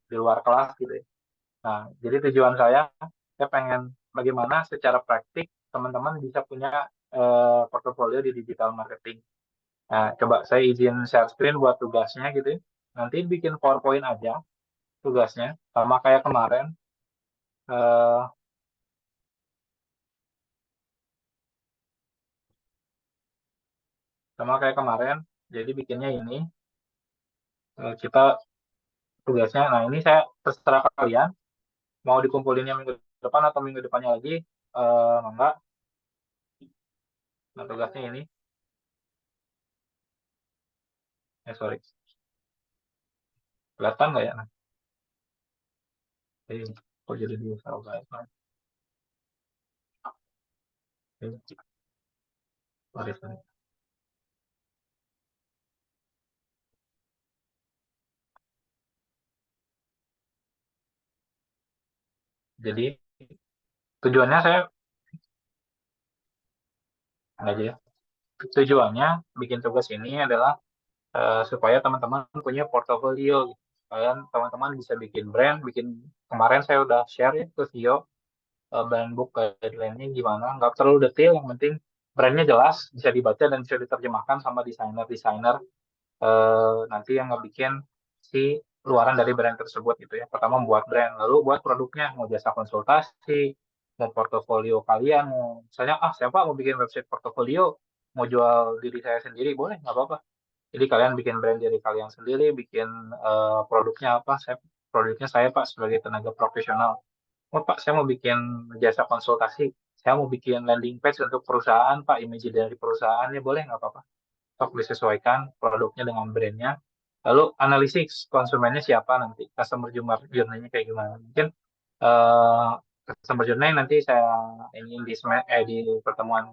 di luar kelas gitu ya. Nah, jadi tujuan saya pengen bagaimana secara praktik teman-teman bisa punya portofolio di digital marketing. Nah, coba saya izin share screen buat tugasnya gitu ya. Nanti bikin PowerPoint aja tugasnya, sama kayak kemarin. eh, Sama kayak kemarin. Jadi bikinnya ini, kita tugasnya. Nah, ini saya terserah kalian mau dikumpulinnya minggu depan atau minggu depannya lagi. Enggak. Nah, tugasnya ini. Sorry. Kelihatan nggak ya? Nah, kok jadi di guys. Sorry, sorry. Jadi tujuannya saya aja ya. Tujuannya bikin tugas ini adalah supaya teman-teman punya portofolio. Gitu. Kalian teman-teman bisa bikin brand, bikin kemarin saya udah share ya ke Vio brand book guideline-nya gimana. Nggak terlalu detail, yang penting brandnya jelas, bisa dibaca dan bisa diterjemahkan sama desainer-desainer nanti yang ngebikin si luaran dari brand tersebut gitu ya. Pertama buat brand, lalu buat produknya, mau jasa konsultasi, mau portofolio kalian, mau misalnya siapa mau bikin website portofolio, mau jual diri saya sendiri, boleh nggak apa-apa. Jadi kalian bikin brand diri kalian sendiri, bikin produknya apa, produknya saya Pak sebagai tenaga profesional. Oh Pak, saya mau bikin jasa konsultasi, saya mau bikin landing page untuk perusahaan Pak, image dari perusahaannya boleh nggak apa-apa. Stok disesuaikan produknya dengan brandnya. Lalu analisis konsumennya siapa nanti, customer journey-nya kayak gimana. Mungkin eh, customer journey nanti saya ingin di pertemuan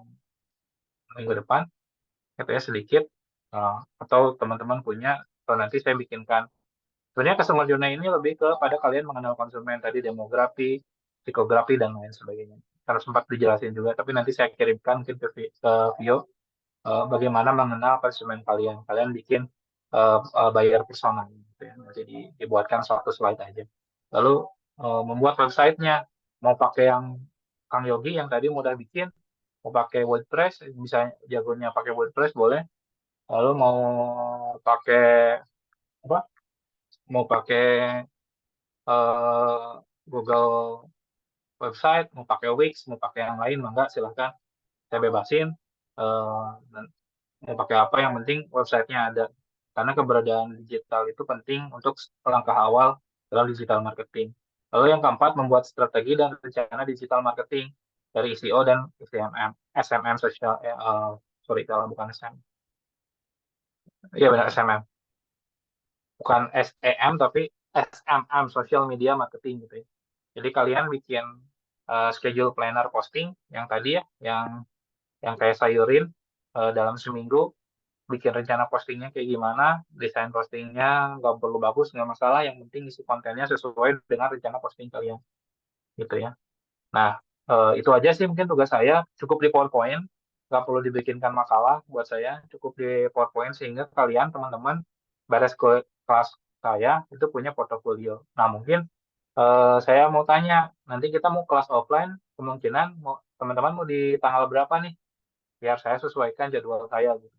minggu depan, katanya sedikit, atau teman-teman punya, atau nanti saya bikinkan. Sebenarnya customer journey ini lebih ke pada kalian mengenal konsumen tadi, demografi, psikografi, dan lain sebagainya. Harus sempat dijelasin juga, tapi nanti saya kirimkan mungkin ke Vio bagaimana mengenal konsumen kalian. Kalian bikin buyer persona gitu ya. Jadi dibuatkan suatu slide aja. Lalu membuat websitenya, mau pakai yang Kang Yogi yang tadi mudah bikin, mau pakai WordPress, bisa jagonya pakai WordPress boleh. Lalu mau pakai apa? Mau pakai eh, Google website, mau pakai Wix, mau pakai yang lain, enggak silahkan. Saya bebasin. Dan mau pakai apa yang penting websitenya ada. karena keberadaan digital itu penting untuk langkah awal dalam digital marketing. Lalu yang keempat, membuat strategi dan rencana digital marketing dari SEO dan SMM social, sorry kalau bukan SMM. Iya benar SMM. Bukan SEM tapi SMM, social media marketing gitu ya. Jadi kalian bikin schedule planner posting yang tadi ya, yang kayak sayurin dalam seminggu, bikin rencana postingnya kayak gimana, desain postingnya nggak perlu bagus, nggak masalah, yang penting isi kontennya sesuai dengan rencana posting kalian, gitu ya. Nah, itu aja sih mungkin tugas saya, cukup di PowerPoint, nggak perlu dibikinkan makalah buat saya, cukup di PowerPoint sehingga kalian, teman-teman, beres ke kelas saya, itu punya portofolio. Nah, mungkin saya mau tanya, nanti kita mau kelas offline, kemungkinan teman-teman mau di tanggal berapa nih? Biar saya sesuaikan jadwal saya gitu.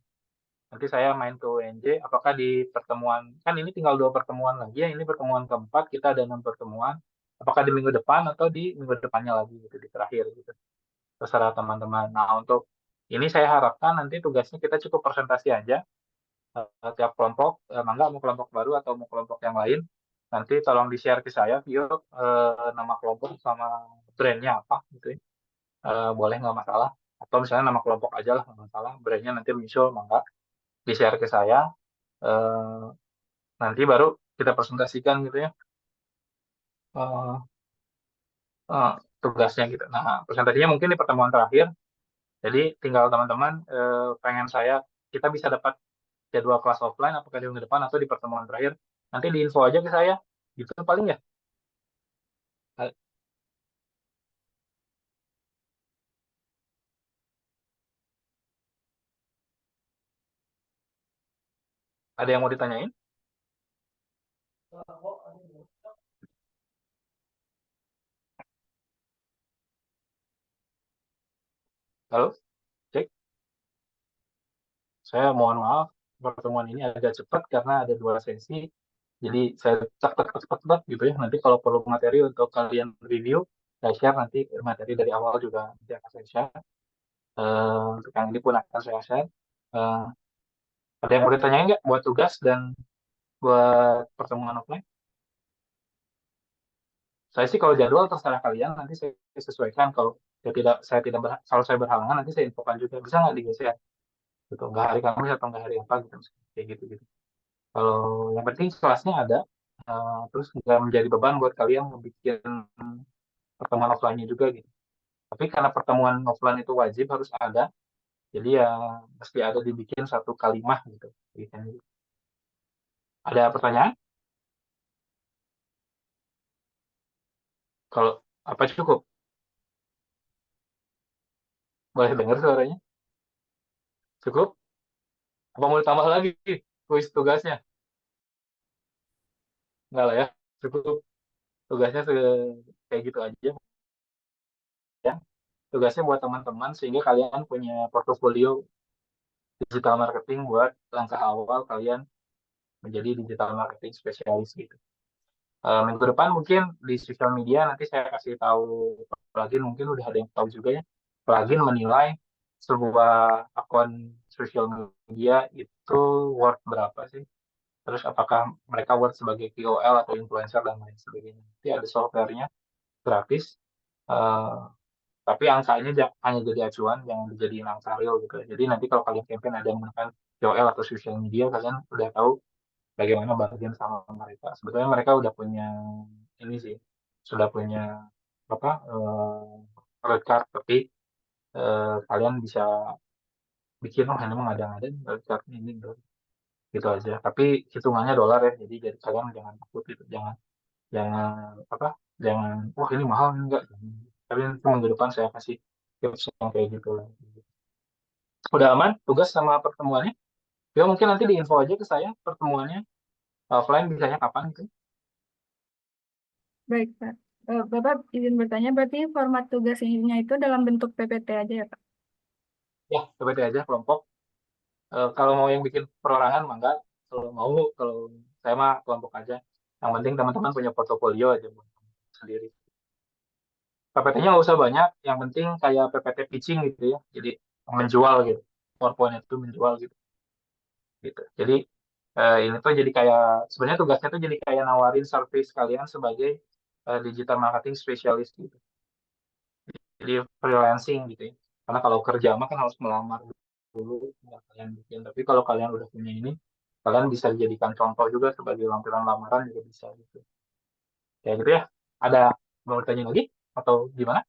Nanti saya main ke UNJ, apakah di pertemuan, kan ini tinggal 2 pertemuan lagi ya, ini pertemuan keempat, kita ada 6 pertemuan, apakah di minggu depan atau di minggu depannya lagi gitu, di terakhir gitu. Terserah teman-teman. Nah, untuk ini saya harapkan nanti tugasnya kita cukup presentasi aja, tiap kelompok, mangga mau kelompok baru atau mau kelompok yang lain, nanti tolong di-share ke saya, view nama kelompok sama brandnya apa gitu ya. Boleh nggak masalah. Atau misalnya nama kelompok aja lah, nggak masalah. Brandnya nanti muncul, mangga di-share ke saya. eh, Nanti baru kita presentasikan gitu ya, eh, eh, tugasnya gitu. Nah, presentasinya mungkin di pertemuan terakhir. Jadi tinggal teman-teman pengen saya kita bisa dapat jadwal kelas offline apakah di minggu depan atau di pertemuan terakhir. Nanti diinfo aja ke saya. Gitu paling ya. Eh, Ada yang mau ditanyain? Halo, cek. Saya mohon maaf pertemuan ini agak cepat karena ada 2 sesi. Jadi saya cepat gitu ya. Nanti kalau perlu materi untuk kalian review, saya share nanti materi dari awal juga nanti akan saya share. Untuk yang ini pun akan saya share. Eh, ada yang mau ditanyain nggak buat tugas dan buat pertemuan offline? Saya sih kalau jadwal terserah kalian, nanti saya sesuaikan. Kalau kalau saya berhalangan nanti saya infokan juga. Bisa nggak digeser? Gitu, nggak hari Kamis atau nggak hari apa gitu, kayak gitu gitu. Kalau yang penting kelasnya ada, terus nggak menjadi beban buat kalian bikin pertemuan offline-nya juga gitu. Tapi karena pertemuan offline itu wajib harus ada, jadi ya mesti ada dibikin satu kalimah gitu. Gitu. Ada pertanyaan? Kalau apa cukup? Boleh dengar suaranya? Cukup? Apa mau ditambah lagi kuis tugasnya? Enggak lah ya. Cukup tugasnya kayak gitu aja ya. Tugasnya buat teman-teman sehingga kalian punya portofolio digital marketing buat langkah awal kalian menjadi digital marketing spesialis gitu. Minggu depan mungkin di sosial media nanti saya kasih tahu plugin, mungkin udah ada yang tahu juga ya. Plugin menilai sebuah akun sosial media itu worth berapa sih? Terus apakah mereka worth sebagai KOL atau influencer dan lain sebagainya. Nanti ada softwarenya gratis, eh, tapi angkanya hanya jadi acuan, jangan dijadiin angka real gitu. Jadi nanti kalau kalian campaign ada yang menggunakan KOL atau social media, kalian udah tahu bagaimana bargain sama mereka. Sebetulnya mereka udah punya ini sih, sudah punya apa red card, tapi kalian bisa bikin oh ini emang ada red card ini gitu aja. Tapi hitungannya dolar ya, jadi kalian jangan takut gitu, jangan jangan apa, jangan wah ini mahal enggak. Tapi nanti minggu depan saya kasih tips yang kayak gitu lah. Udah aman tugas sama pertemuannya? Ya mungkin nanti diinfo aja ke saya pertemuannya offline bisanya kapan gitu. Baik, Pak. Bapak izin bertanya, berarti format tugasnya itu dalam bentuk PPT aja ya, Pak? Ya, PPT aja kelompok. Kalau mau yang bikin perorangan mangga, kalau mau, kalau saya mah kelompok aja. Yang penting teman-teman punya portofolio aja buat sendiri. PPT-nya nggak usah banyak, yang penting kayak PPT pitching gitu ya. Jadi menjual gitu. PowerPoint itu menjual gitu. Gitu. Jadi ini tuh jadi kayak sebenarnya tugasnya tuh jadi kayak nawarin service kalian sebagai digital marketing specialist gitu. Jadi freelancing gitu ya. Karena kalau kerja mah kan harus melamar dulu ya kalian bikin. Tapi kalau kalian udah punya ini, kalian bisa dijadikan contoh juga sebagai lampiran lamaran juga bisa gitu. Kayak gitu ya. Ada mau bertanya lagi atau gimana?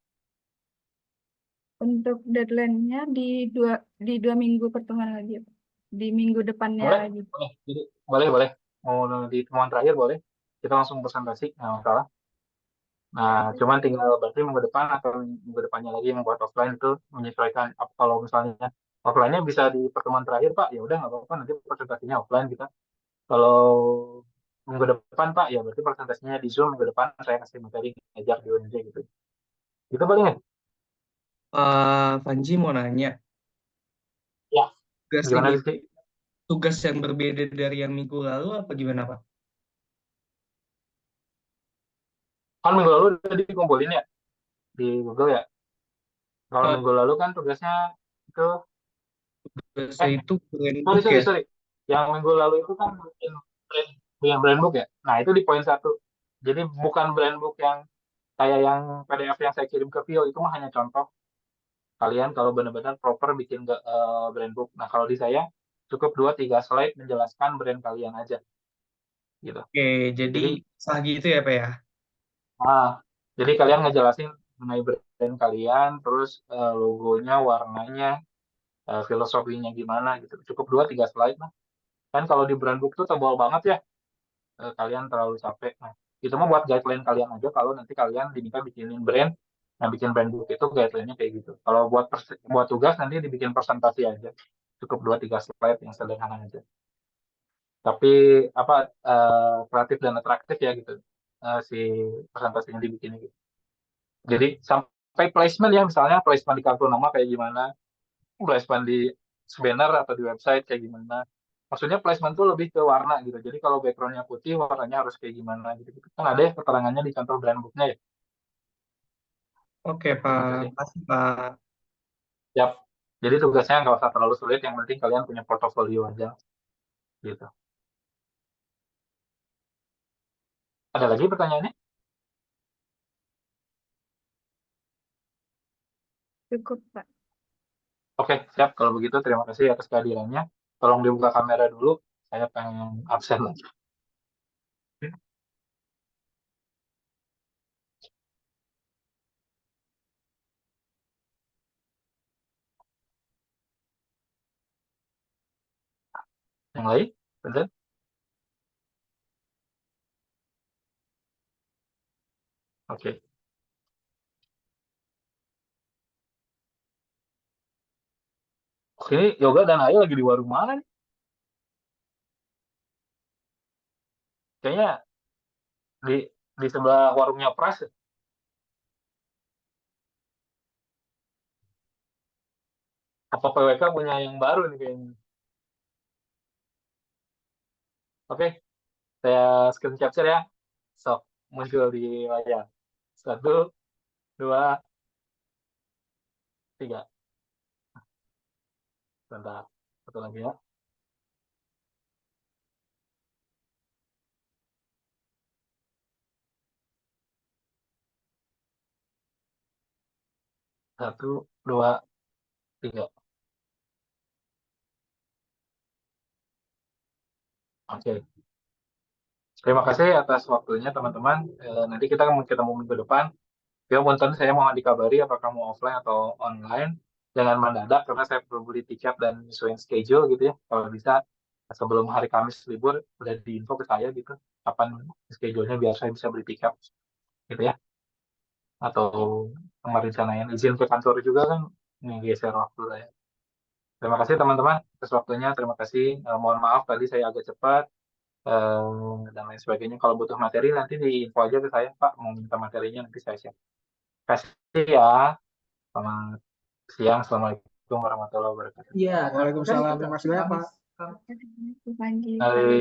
Untuk deadline-nya di 2 minggu pertemuan lagi, Pak. Di minggu depannya Boleh, lagi. boleh. Jadi boleh. Mau di temuan terakhir boleh. Kita langsung presentasi, nggak masalah. Nah, cuman tinggal berarti minggu depan atau minggu depannya lagi yang buat offline itu menyesuaikan. Kalau misalnya offline-nya bisa di pertemuan terakhir, Pak, ya udah nggak apa-apa, nanti presentasinya offline kita. Kalau minggu depan, Pak, ya berarti presentasinya di Zoom minggu depan saya kasih materi ngajar di UNJ gitu. Gitu paling ya? Pak Panji mau nanya, Ya, tugas gimana ini sih? tugas yang berbeda dari yang minggu lalu apa gimana Pak? Kan minggu lalu udah dikumpulin ya di Google ya. Kalau Eh, minggu lalu kan tugasnya itu, tugasnya itu brand sorry, book sorry, ya? sorry. Yang minggu lalu itu kan brand book ya. Nah, itu di poin 1. Jadi bukan brand book yang kayak yang PDF yang saya kirim ke Vio, itu mah hanya contoh. Kalian kalau benar-benar proper bikin brand book. Nah, kalau di saya cukup 2-3 slide menjelaskan brand kalian aja gitu. Oke, jadi Jadi, sah gitu ya Pak ya? ah, jadi kalian ngejelasin mengenai brand kalian, terus logonya, warnanya, filosofinya gimana gitu. Cukup 2-3 slide lah. Kan kalau di brand book tuh tebal banget ya, kalian terlalu capek. Nah, itu mah buat guideline kalian aja kalau nanti kalian diminta bikinin brand, nah bikin brand book itu guideline-nya kayak gitu. Kalau buat tugas nanti dibikin presentasi aja. Cukup 2-3 slide yang sederhana aja. Tapi apa kreatif dan atraktif ya gitu si presentasinya dibikin gitu. Jadi sampai placement ya misalnya placement di kartu nama kayak gimana, placement di banner atau di website kayak gimana. Maksudnya placement tuh lebih ke warna gitu. Jadi kalau backgroundnya putih, warnanya harus kayak gimana gitu. Kan ada ya keterangannya di contoh brand booknya ya. Oke Gitu Pak, sih. pasti Pak. Yap. Jadi tugasnya nggak usah terlalu sulit. Yang penting kalian punya portofolio aja. Gitu. Ada lagi pertanyaannya? Cukup, Pak. Oke, siap. Kalau begitu terima kasih atas kehadirannya. Tolong dibuka kamera dulu. Saya pengen absen lagi. Yang lain? Betul? Oke. Oke, ini Yoga dan Ayu lagi di warung mana nih? Kayaknya di di sebelah warungnya Pras ya? Apa PWK punya yang baru nih kayaknya? Oke, saya screen capture ya. Sok, muncul di layar. 1, 2, 3. Bentar, satu lagi ya. Satu, dua, tiga. Oke. Terima kasih atas waktunya teman-teman. Nanti kita akan ketemu minggu depan. Ya, punten saya mau dikabari apakah mau offline atau online. Jangan mendadak karena saya perlu beli tiket dan sesuai schedule gitu ya. Kalau bisa sebelum hari Kamis libur udah diinfo ke saya gitu. Kapan schedule-nya biar saya bisa beli tiket gitu ya. Atau merencanain izin ke kantor juga kan geser waktu lah ya. Terima kasih teman-teman atas waktunya. Terima kasih. Mohon maaf tadi saya agak cepat dan lain sebagainya. Kalau butuh materi nanti diinfo aja ke saya Pak. Mau minta materinya nanti saya share. Terima kasih ya. Selamat siang. Assalamualaikum warahmatullahi wabarakatuh. Iya, waalaikumsalam. Terima kasih banyak, Pak. Terima kasih, Pak Panji. Hari